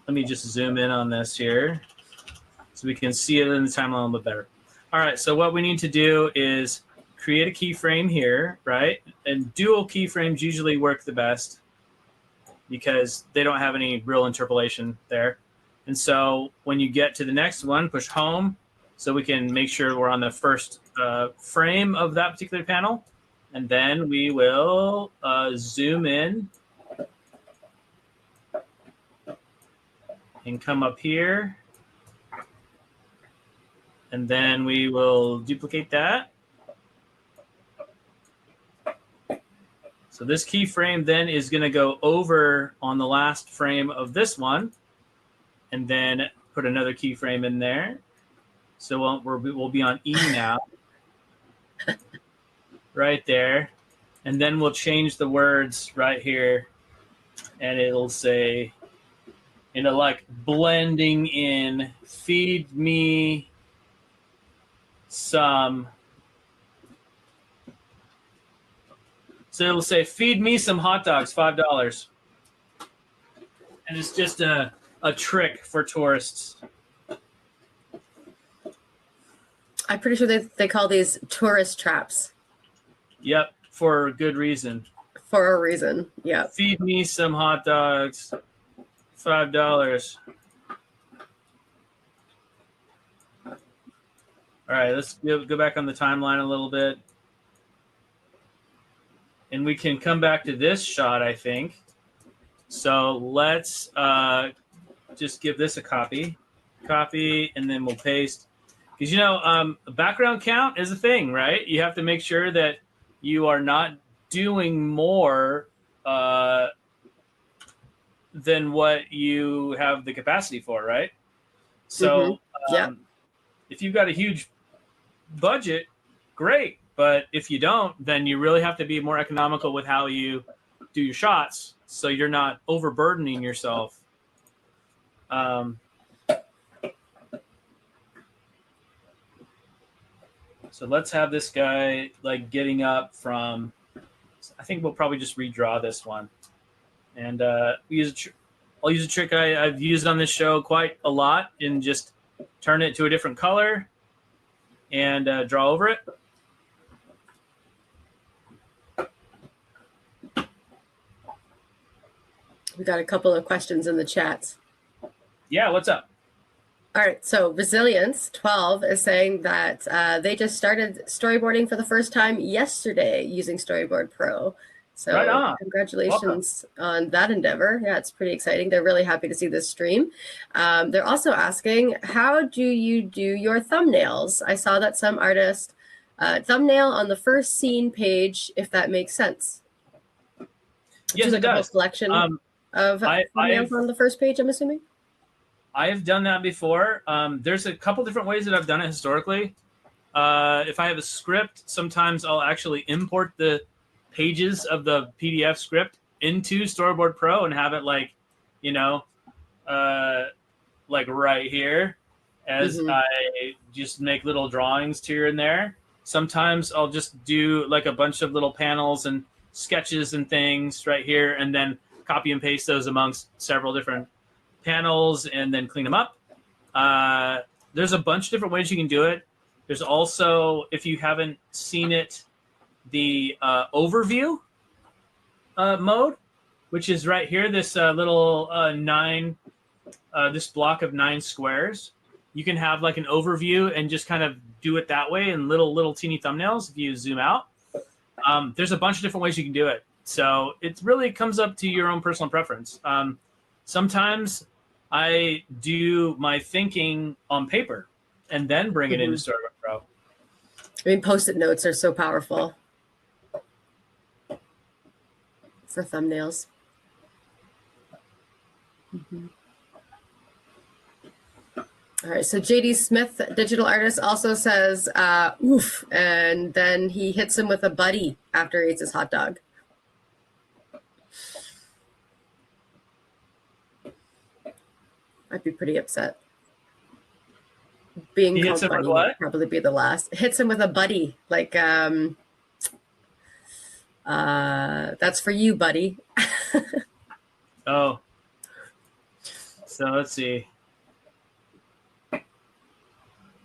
Let me just zoom in on this here so we can see it in the timeline a little bit better. All right, so what we need to do is create a keyframe here, right? And dual keyframes usually work the best because they don't have any real interpolation there. And so when you get to the next one, push home so we can make sure we're on the first frame of that particular panel. And then we will zoom in and come up here. And then we will duplicate that. So this keyframe then is going to go over on the last frame of this one, and then put another keyframe in there. So we'll be on E now, right there. And then we'll change the words right here, and it'll say, you know, like blending in, feed me some. So it'll say, feed me some hot dogs, $5. And it's just a trick for tourists. I'm pretty sure they call these tourist traps. Yep, for good reason. For a reason, yeah. Feed me some hot dogs, $5. All right, let's go back on the timeline a little bit. And we can come back to this shot, I think. So let's just give this a copy, and then we'll paste. Because, you know, background count is a thing, right? You have to make sure that you are not doing more than what you have the capacity for, right? So Yeah. if you've got a huge budget, great. But if you don't, then you really have to be more economical with how you do your shots, so you're not overburdening yourself. So let's have this guy like getting up from. I think we'll probably just redraw this one, and I'll use a trick I've used on this show quite a lot, and just turn it to a different color and draw over it. We got a couple of questions in the chats. Yeah, what's up? All right, so Resilience 12 is saying that they just started storyboarding for the first time yesterday using Storyboard Pro. So right on. Congratulations on that endeavor. Yeah, it's pretty exciting. They're really happy to see this stream. They're also asking, how do you do your thumbnails? I saw that some artist thumbnail on the first scene page, if that makes sense. Yes, like it does. A whole collection of thumbnails on the first page, I'm assuming? I've done that before. There's a couple different ways that I've done it historically. If I have a script, sometimes I'll actually import the pages of the PDF script into Storyboard Pro and have it like, like right here as I just make little drawings here and there. Sometimes I'll just do like a bunch of little panels and sketches and things right here, and then copy and paste those amongst several different panels and then clean them up. There's a bunch of different ways you can do it. There's also, if you haven't seen it, the overview mode, which is right here, this little this block of 9 squares. You can have like an overview and just kind of do it that way in little teeny thumbnails if you zoom out. There's a bunch of different ways you can do it. So it really comes up to your own personal preference. Sometimes I do my thinking on paper and then bring it into Storyboard Pro. I mean, Post-it notes are so powerful for thumbnails. All right, so JD Smith, digital artist, also says, oof, and then he hits him with a buddy after he eats his hot dog. I'd be pretty upset. Being called buddy would probably be the last. Hits him with a buddy, like, that's for you, buddy. Oh. So let's see.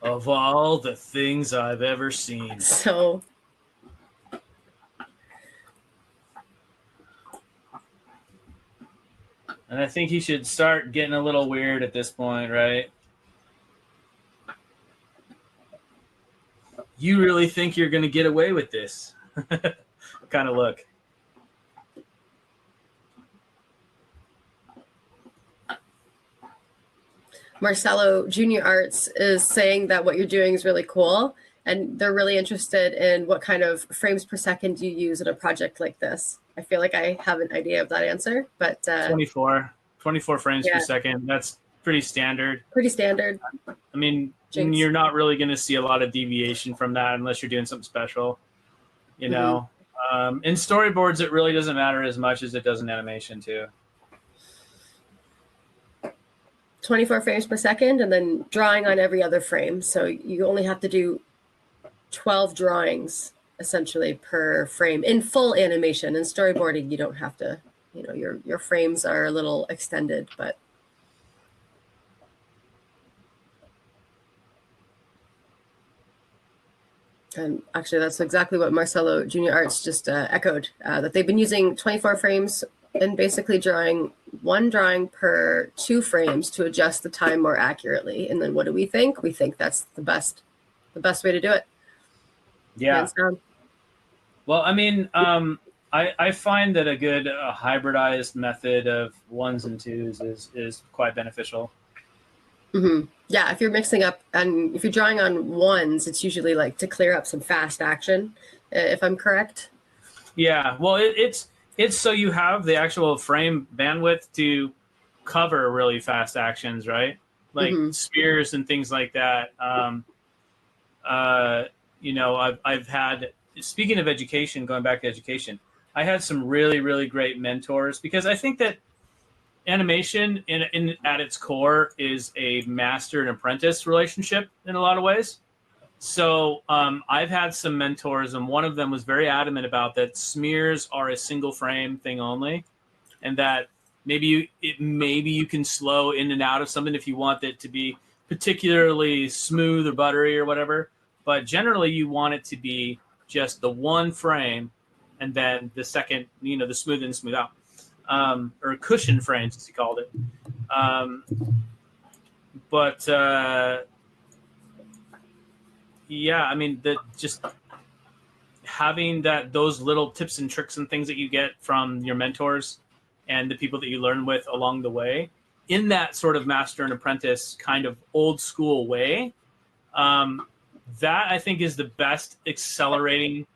Of all the things I've ever seen. So. And I think he should start getting a little weird at this point, right? You really think you're going to get away with this? Kind of look. Marcelo Junior Arts is saying that what you're doing is really cool, and they're really interested in what kind of frames per second you use in a project like this. I feel like I have an idea of that answer, but 24 frames per second. That's pretty standard. Pretty standard. I mean, you're not really going to see a lot of deviation from that unless you're doing something special, you know. In storyboards, it really doesn't matter as much as it does in animation too. 24 frames per second, and then drawing on every other frame. So you only have to do 12 drawings essentially per frame in full animation. In storyboarding, you don't have to, your frames are a little extended, but. And actually, that's exactly what Marcelo Junior Arts just echoed, that they've been using 24 frames and basically drawing one drawing per 2 frames to adjust the time more accurately. And then what do we think? We think that's the best way to do it. Yeah. Well, I mean, I find that a good hybridized method of 1s and 2s is quite beneficial. Yeah, if you're mixing up and if you're drawing on 1s, it's usually like to clear up some fast action, if I'm correct. Yeah, well, it's so you have the actual frame bandwidth to cover really fast actions, right? Like smears and things like that. You know, I've had, speaking of education, going back to education, I had some really, really great mentors, because I think that animation in at its core is a master and apprentice relationship in a lot of ways. So I've had some mentors, and one of them was very adamant about that smears are a single frame thing only, and that maybe you can slow in and out of something if you want it to be particularly smooth or buttery or whatever. But generally, you want it to be just the one frame, and then the second, you know, the smooth in and smooth out, or cushion frames, as he called it. But yeah, I mean, just having those little tips and tricks and things that you get from your mentors and the people that you learn with along the way, in that sort of master and apprentice kind of old school way, that I think is the best accelerating,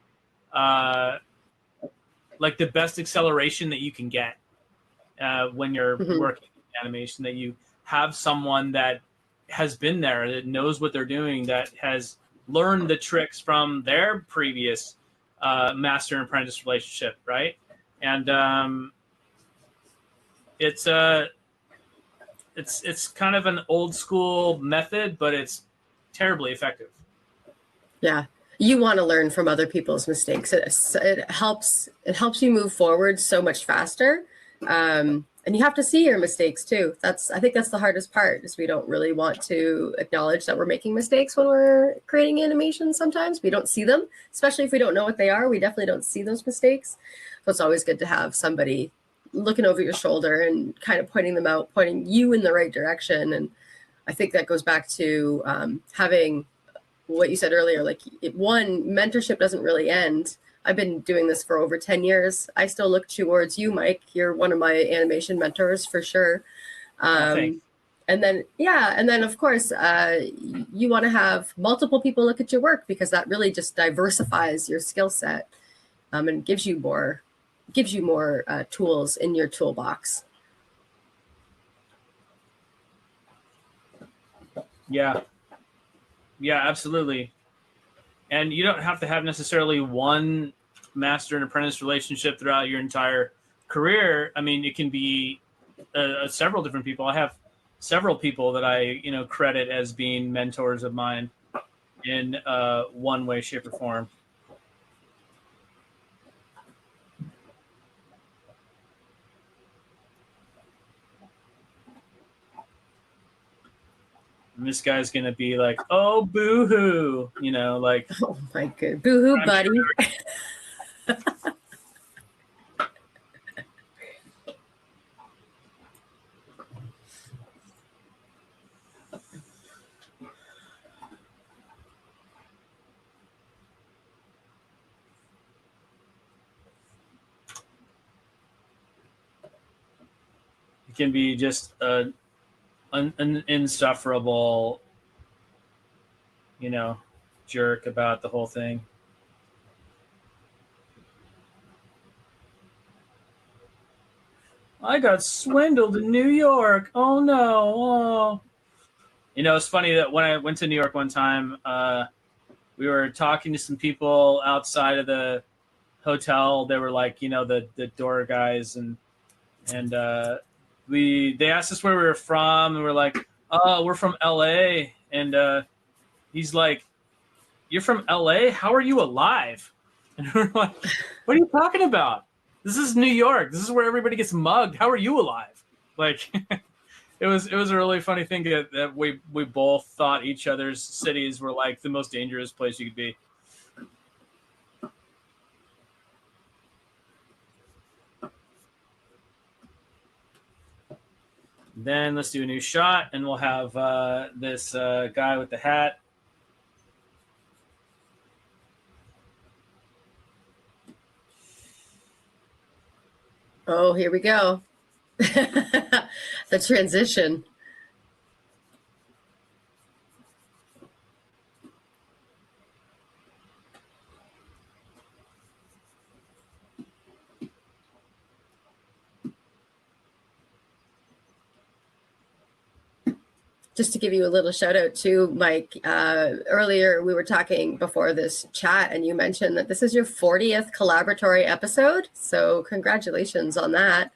like the best acceleration that you can get when you're working in animation, that you have someone that has been there, that knows what they're doing, that has learned the tricks from their previous master and apprentice relationship, right? And it's kind of an old school method, but it's terribly effective. Yeah, you want to learn from other people's mistakes. It helps you move forward so much faster. And you have to see your mistakes too. I think that's the hardest part, is we don't really want to acknowledge that we're making mistakes when we're creating animations. Sometimes we don't see them, especially if we don't know what they are. We definitely don't see those mistakes. So it's always good to have somebody looking over your shoulder and kind of pointing them out, pointing you in the right direction. And I think that goes back to having what you said earlier, like mentorship doesn't really end. I've been doing this for over 10 years. I still look towards you, Mike. You're one of my animation mentors for sure. Thanks. And then of course, you want to have multiple people look at your work, because that really just diversifies your skill set, and gives you more tools in your toolbox. Yeah, absolutely. And you don't have to have necessarily one master and apprentice relationship throughout your entire career. I mean, it can be several different people. I have several people that I, credit as being mentors of mine in one way, shape, or form. And this guy's gonna be like, "Oh, boo-hoo," like. Oh my good, boo-hoo, buddy. Sure. It can be just an insufferable, jerk about the whole thing. I got swindled in New York. Oh no. Oh. It's funny that when I went to New York one time, we were talking to some people outside of the hotel. They were like, the door guys, and they asked us where we were from, and we're like, "Oh, we're from LA." And he's like, "You're from LA? How are you alive?" And we're like, "What are you talking about? This is New York. This is where everybody gets mugged. How are you alive?" Like, it was a really funny thing that we both thought each other's cities were like the most dangerous place you could be. Then let's do a new shot, and we'll have this guy with the hat. Oh, here we go. The transition. just to give you a little shout out to Mike, earlier we were talking before this chat and you mentioned that this is your 40th Collaboratory episode. So congratulations on that.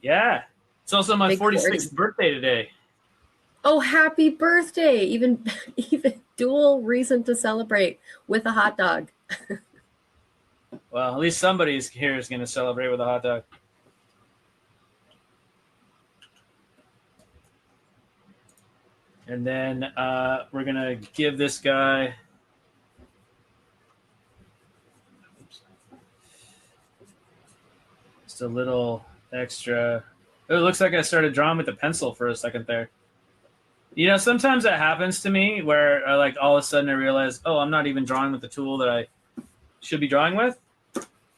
Yeah. It's also my 46th birthday today. Oh, happy birthday. Even dual reason to celebrate with a hot dog. Well, at least somebody here is going to celebrate with a hot dog. And then we're going to give this guy just a little extra. Oh, it looks like I started drawing with the pencil for a second there. You know, sometimes that happens to me where like all of a sudden I realize, oh, I'm not even drawing with the tool that I should be drawing with.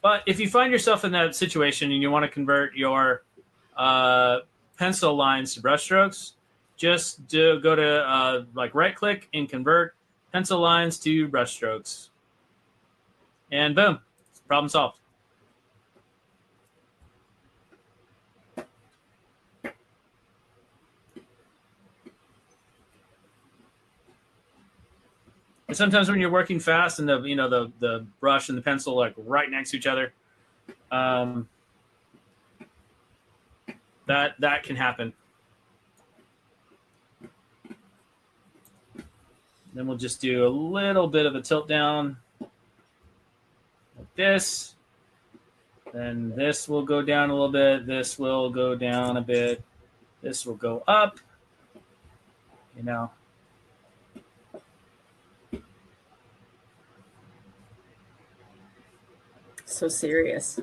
But if you find yourself in that situation and you want to convert your pencil lines to brushstrokes, just go to like right click and convert pencil lines to brushstrokes. And boom, problem solved. And sometimes when you're working fast and the brush and the pencil are like right next to each other, that can happen. Then we'll just do a little bit of a tilt down like this. Then this will go down a little bit. This will go down a bit. This will go up. You know. So serious.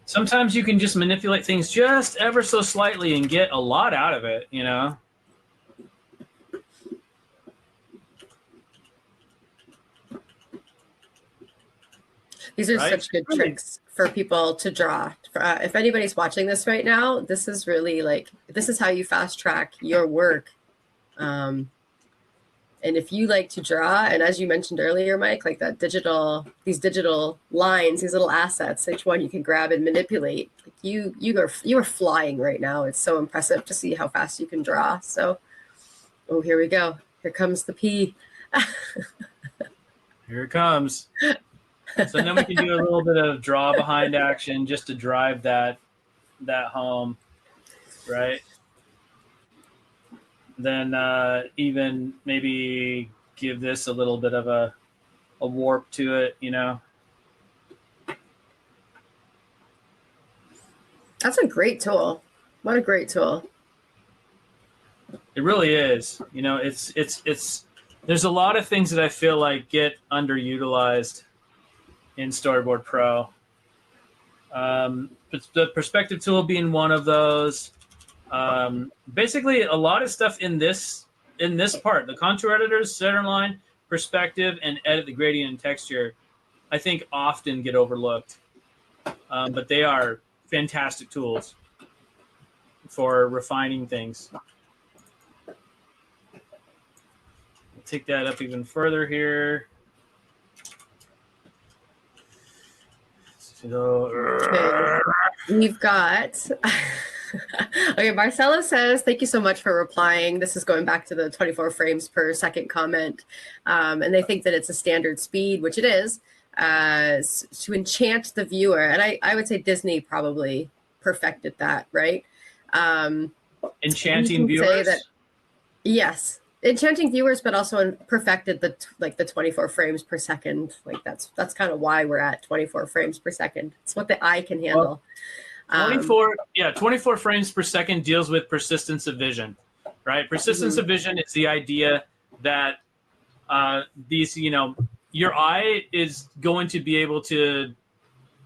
Sometimes you can just manipulate things just ever so slightly and get a lot out of it, you know? These are such good tricks for people to draw. If anybody's watching this right now, this is really like, this is how you fast track your work. And if you like to draw, and as you mentioned earlier, Mike, like these digital lines, these little assets, each one you can grab and manipulate. Like you are flying right now. It's so impressive to see how fast you can draw. So, oh, here we go. Here comes the P. Here it comes. So then we can do a little bit of draw behind action just to drive that home, right? Then even maybe give this a little bit of a warp to it, you know. That's a great tool. What a great tool. It really is. You know, it's there's a lot of things that I feel like get underutilized in Storyboard Pro. The perspective tool being one of those. Basically a lot of stuff in this part, the contour editors, centerline, perspective, and edit the gradient and texture, I think often get overlooked. But they are fantastic tools for refining things. We'll take that up even further here. So, okay. We've got okay, Marcelo says, thank you so much for replying. This is going back to the 24 frames per second comment. And they think that it's a standard speed, which it is, to enchant the viewer. And I would say Disney probably perfected that, right? Enchanting viewers? Yes, enchanting viewers, but also perfected the 24 frames per second. Like that's kind of why we're at 24 frames per second. It's what the eye can handle. 24 frames per second deals with persistence of vision, right? Persistence of vision is the idea that your eye is going to be able to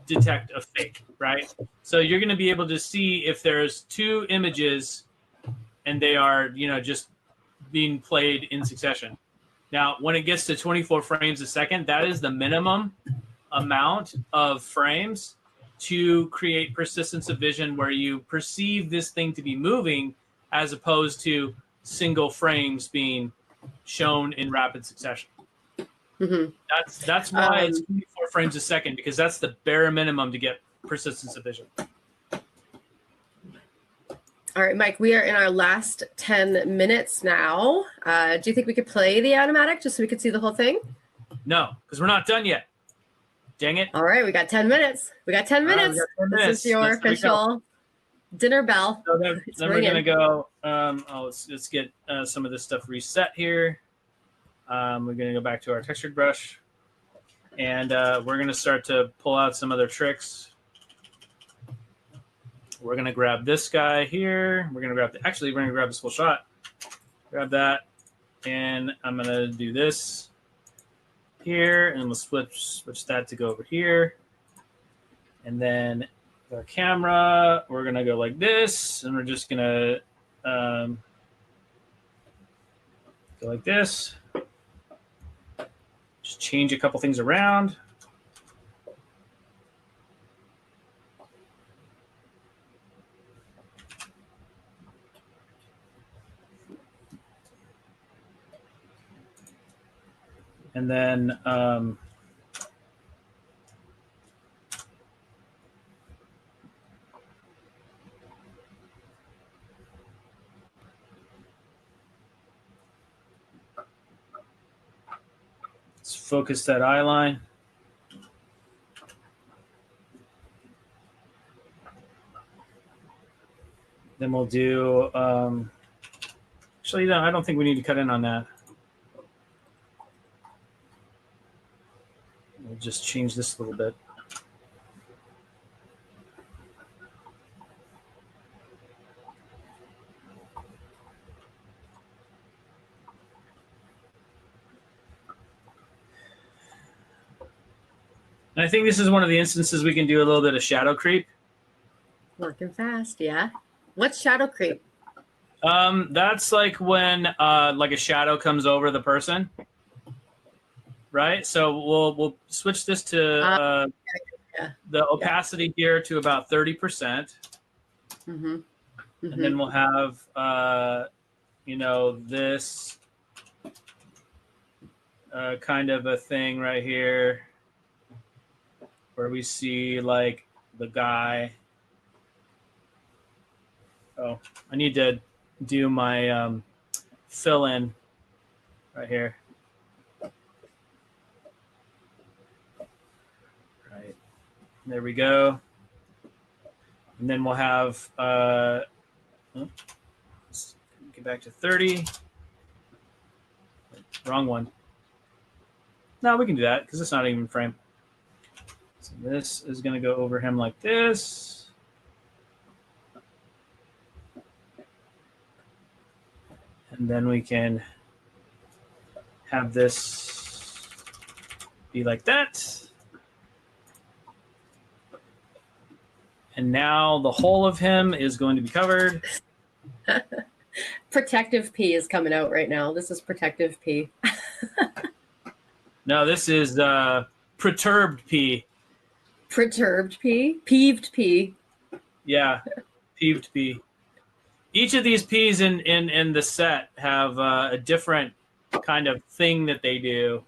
detect a fake, right? So you're going to be able to see if there's two images and they are, just being played in succession. Now, when it gets to 24 frames a second, that is the minimum amount of frames to create persistence of vision where you perceive this thing to be moving as opposed to single frames being shown in rapid succession. That's why it's 24 frames a second, because that's the bare minimum to get persistence of vision. All right, Mike, we are in our last 10 minutes now. Do you think we could play the animatic just so we could see the whole thing? No, because we're not done yet. Dang it. All right, we got 10 minutes. We got 10 minutes. Right, we got 10 This minutes. is your Let's official dinner bell. So then we're going to go, let's get some of this stuff reset here. We're going to go back to our textured brush. And we're going to start to pull out some other tricks. We're going to grab this guy here. We're going to grab, we're going to grab this full shot. Grab that. And I'm going to do this here. And we'll switch that to go over here. And then our camera, we're going to go like this. And we're just going to go like this. Just change a couple things around. And then let's focus that eye line. Then we'll do, actually, no, I don't think we need to cut in on that. We'll just change this a little bit. And I think this is one of the instances we can do a little bit of shadow creep. Working fast, yeah. What's shadow creep? That's like when like a shadow comes over the person, right? So we'll switch this to the opacity here to about 30%. And then we'll have you know, this kind of a thing right here where we see like the guy. Oh, I need to do my fill in right here. Right, there we go. And then we'll have, let's get back to 30. Wrong one. No, we can do that because it's not even frame. So this is going to go over him like this. And then we can have this be like that. And now the whole of him is going to be covered. Protective P is coming out right now. This is Protective P. No, this is Perturbed P. Perturbed P? Peeved P. Yeah, Peeved P. Each of these P's in the set have a different kind of thing that they do.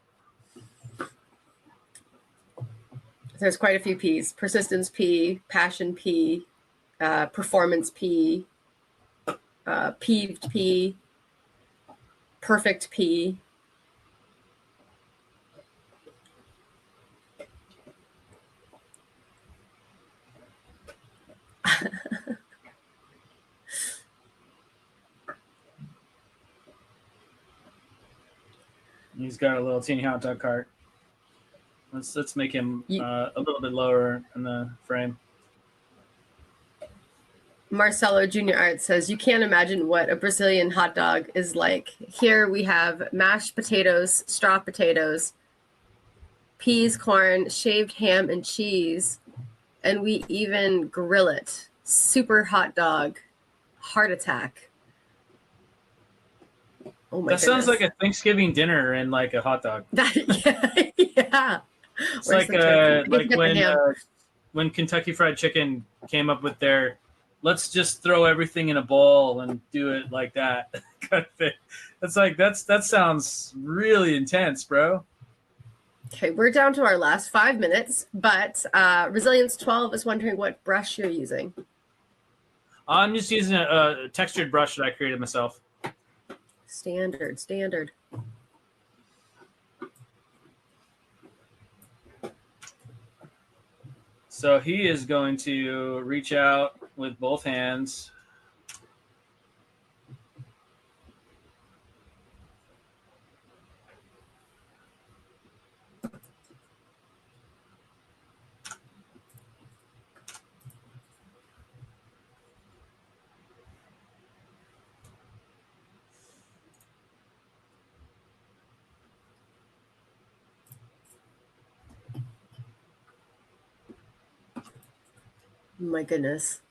There's quite a few P's. Persistence P, Passion P, Performance P, Peeved P, Perfect P. He's got a little teeny hot dog cart. Let's make him a little bit lower in the frame. Marcelo Junior Art says, you can't imagine what a Brazilian hot dog is like. Here we have mashed potatoes, straw potatoes, peas, corn, shaved ham, and cheese. And we even grill it. Super hot dog. Heart attack. Oh my That sounds like a Thanksgiving dinner and like a hot dog. Yeah. It's like when Kentucky Fried Chicken came up with their let's just throw everything in a bowl and do it like that kind of thing. That's like that sounds really intense, bro. Okay, we're down to our last 5 minutes, but Resilience 12 is wondering what brush you're using. I'm just using a textured brush that I created myself. Standard. So he is going to reach out with both hands. My goodness.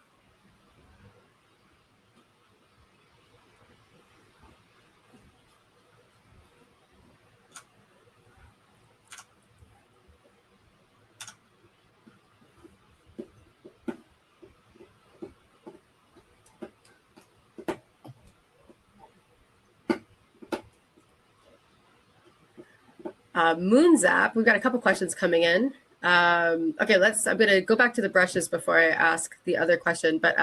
Moonzap, we've got a couple questions coming in. Okay, I'm going to go back to the brushes before I ask the other question. But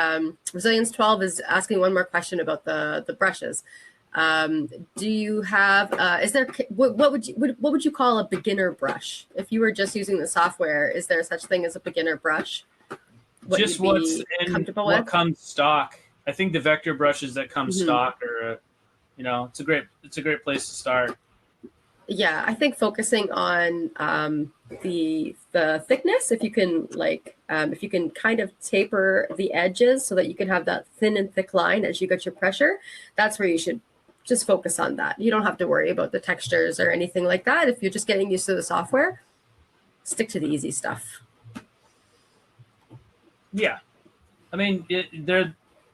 Resilience 12 is asking one more question about the brushes. Do you have? Is there? What would you call a beginner brush? If you were just using the software, is there such thing as a beginner brush? Just what's in what comes stock. I think the vector brushes that come stock are, it's a great place to start. Yeah, I think focusing on the thickness, if you can kind of taper the edges so that you can have that thin and thick line as you get your pressure, that's where you should just focus on that. You don't have to worry about the textures or anything like that. If you're just getting used to the software, stick to the easy stuff. Yeah, I mean,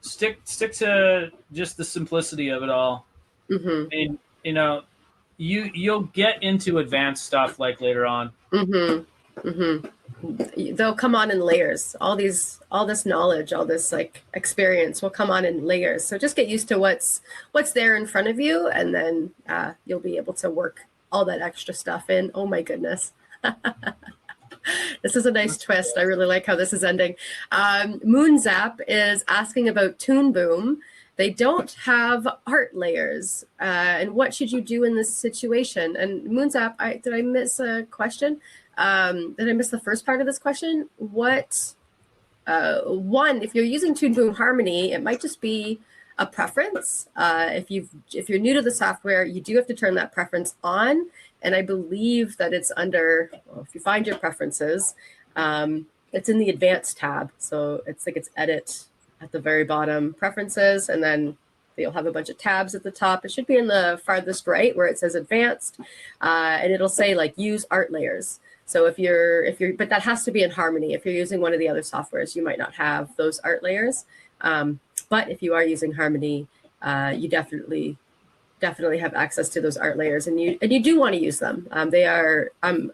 stick to just the simplicity of it all. Mm-hmm. And you'll get into advanced stuff like later on. Mm-hmm. Mm-hmm. They'll come on in layers. All this knowledge, all this like experience will come on in layers. So just get used to what's there in front of you, and then you'll be able to work all that extra stuff in. Oh my goodness. This is a nice twist. I really like how this is ending. Moonzap is asking about Toon Boom. They don't have art layers. And what should you do in this situation? And Moonzap, did I miss a question? Did I miss the first part of this question? One, if you're using Toon Boom Harmony, it might just be a preference. If you're new to the software, you do have to turn that preference on. And I believe that it's under, if you find your preferences, it's in the advanced tab. So it's edit at the very bottom, preferences, and then you'll have a bunch of tabs at the top. It should be in the farthest right where it says advanced, and it'll say use art layers. So but that has to be in Harmony. If you're using one of the other softwares, you might not have those art layers. But if you are using Harmony, you definitely have access to those art layers, and you do want to use them. I'm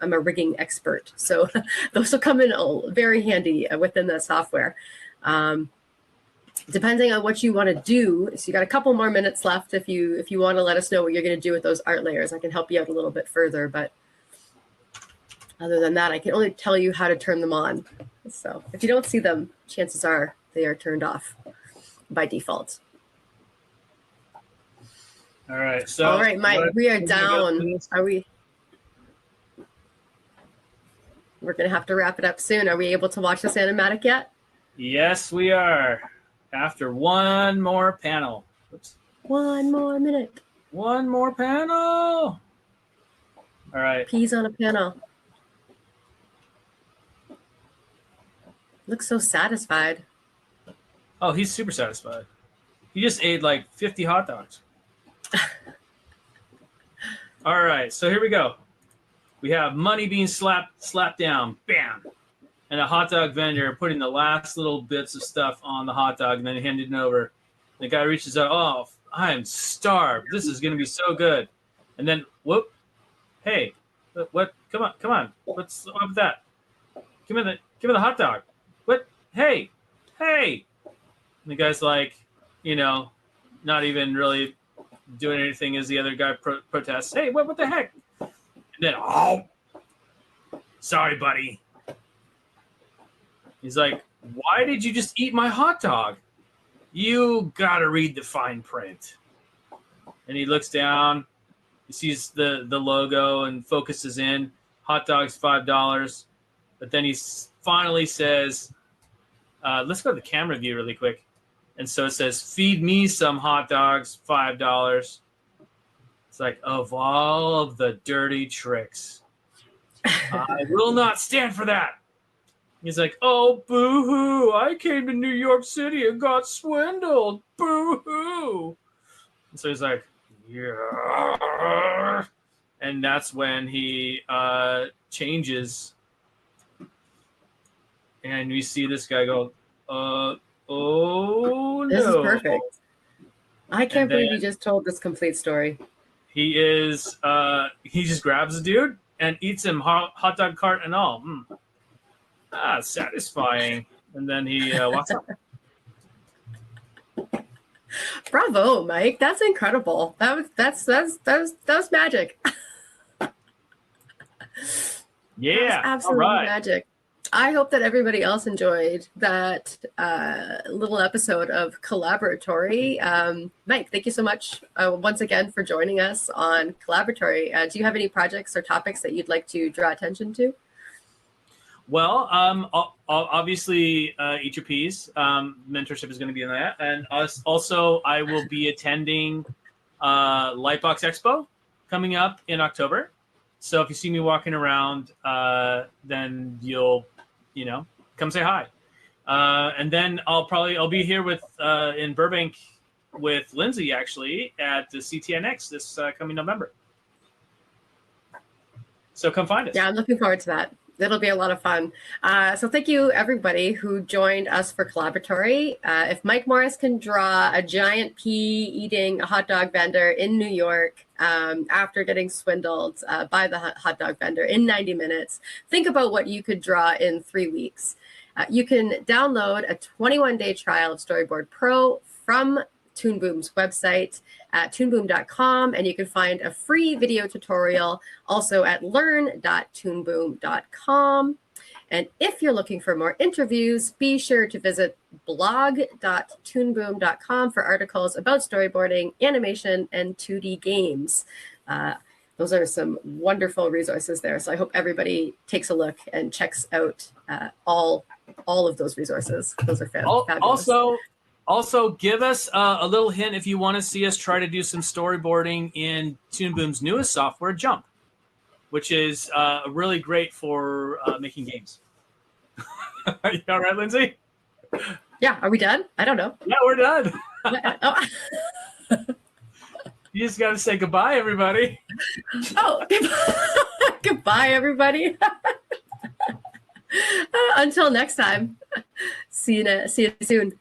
a rigging expert, so those will come in very handy within the software. Depending on what you want to do, so you got a couple more minutes left. If you want to let us know what you're going to do with those art layers, I can help you out a little bit further. But other than that, I can only tell you how to turn them on. So if you don't see them, chances are they are turned off by default. All right. Mike, we are down. We're going to have to wrap it up soon. Are we able to watch this animatic yet? Yes, we are. After one more panel. Oops. One more minute. One more panel. All right. Peas on a panel. Looks so satisfied. Oh, he's super satisfied. He just ate 50 hot dogs. All right, so here we go. We have money being slapped down, bam, and a hot dog vendor putting the last little bits of stuff on the hot dog and then handing it over. The guy reaches out, oh, I am starved. This is going to be so good. And then, whoop, hey, what? Come on. What's up with that? Give me the hot dog. What? Hey. And the guy's not even really doing anything as the other guy protests. Hey, what the heck? And then, oh, sorry, buddy. He's like, why did you just eat my hot dog? You gotta read the fine print. And he looks down, he sees the logo and focuses in. Hot dogs, $5. But then he finally says, let's go to the camera view really quick. And so it says, feed me some hot dogs, $5. It's like, of all of the dirty tricks, I will not stand for that. He's like, oh, boo-hoo. I came to New York City and got swindled. Boo-hoo. And so he's like, yeah. And that's when he changes. And we see this guy go, oh, no. This is perfect. I can't believe you just told this complete story. He just grabs the dude and eats him, hot dog cart and all. Satisfying. And then he walks up. Bravo, Mike. That's incredible. That was magic. Yeah. That was absolutely magic. I hope that everybody else enjoyed that little episode of Collaboratory. Mike, thank you so much once again for joining us on Collaboratory. Do you have any projects or topics that you'd like to draw attention to? Well, obviously, Eat Your Peas. Mentorship is going to be in that. And also, I will be attending Lightbox Expo coming up in October. So if you see me walking around, then you'll, come say hi. And then I'll be here in Burbank with Lindsay, actually, at the CTNX this coming November. So come find us. Yeah, I'm looking forward to that. It'll be a lot of fun. So thank you, everybody who joined us for Collaboratory. If Mike Morris can draw a giant pea eating a hot dog vendor in New York after getting swindled by the hot dog vendor in 90 minutes, think about what you could draw in 3 weeks. You can download a 21-day trial of Storyboard Pro from Toon Boom's website at toonboom.com, and you can find a free video tutorial also at learn.toonboom.com. And if you're looking for more interviews, be sure to visit blog.toonboom.com for articles about storyboarding, animation, and 2D games. Those are some wonderful resources there. So I hope everybody takes a look and checks out all of those resources. Those are fabulous. Also, give us a little hint if you want to see us try to do some storyboarding in Toon Boom's newest software, Jump, which is really great for making games. You all right, Lindsay? Yeah, are we done? I don't know. Yeah, we're done. You just got to say goodbye, everybody. Oh, goodbye, everybody. Until next time. See you soon.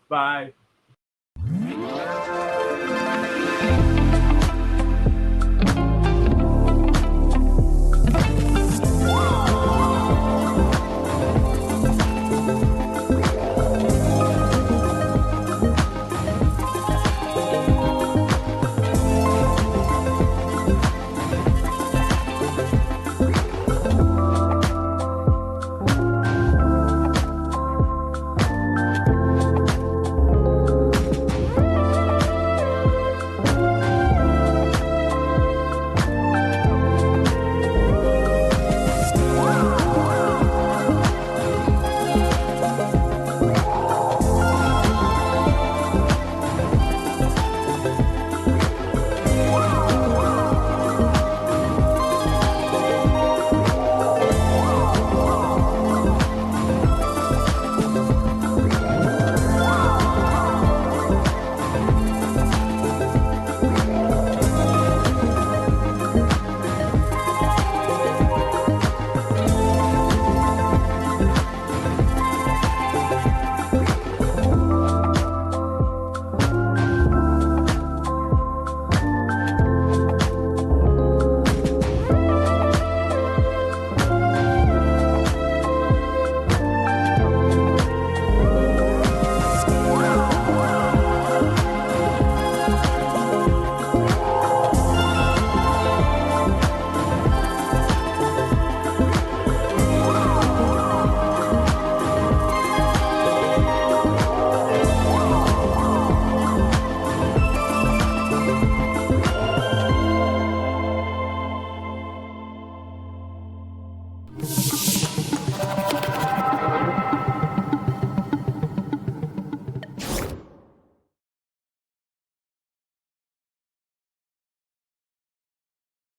Bye.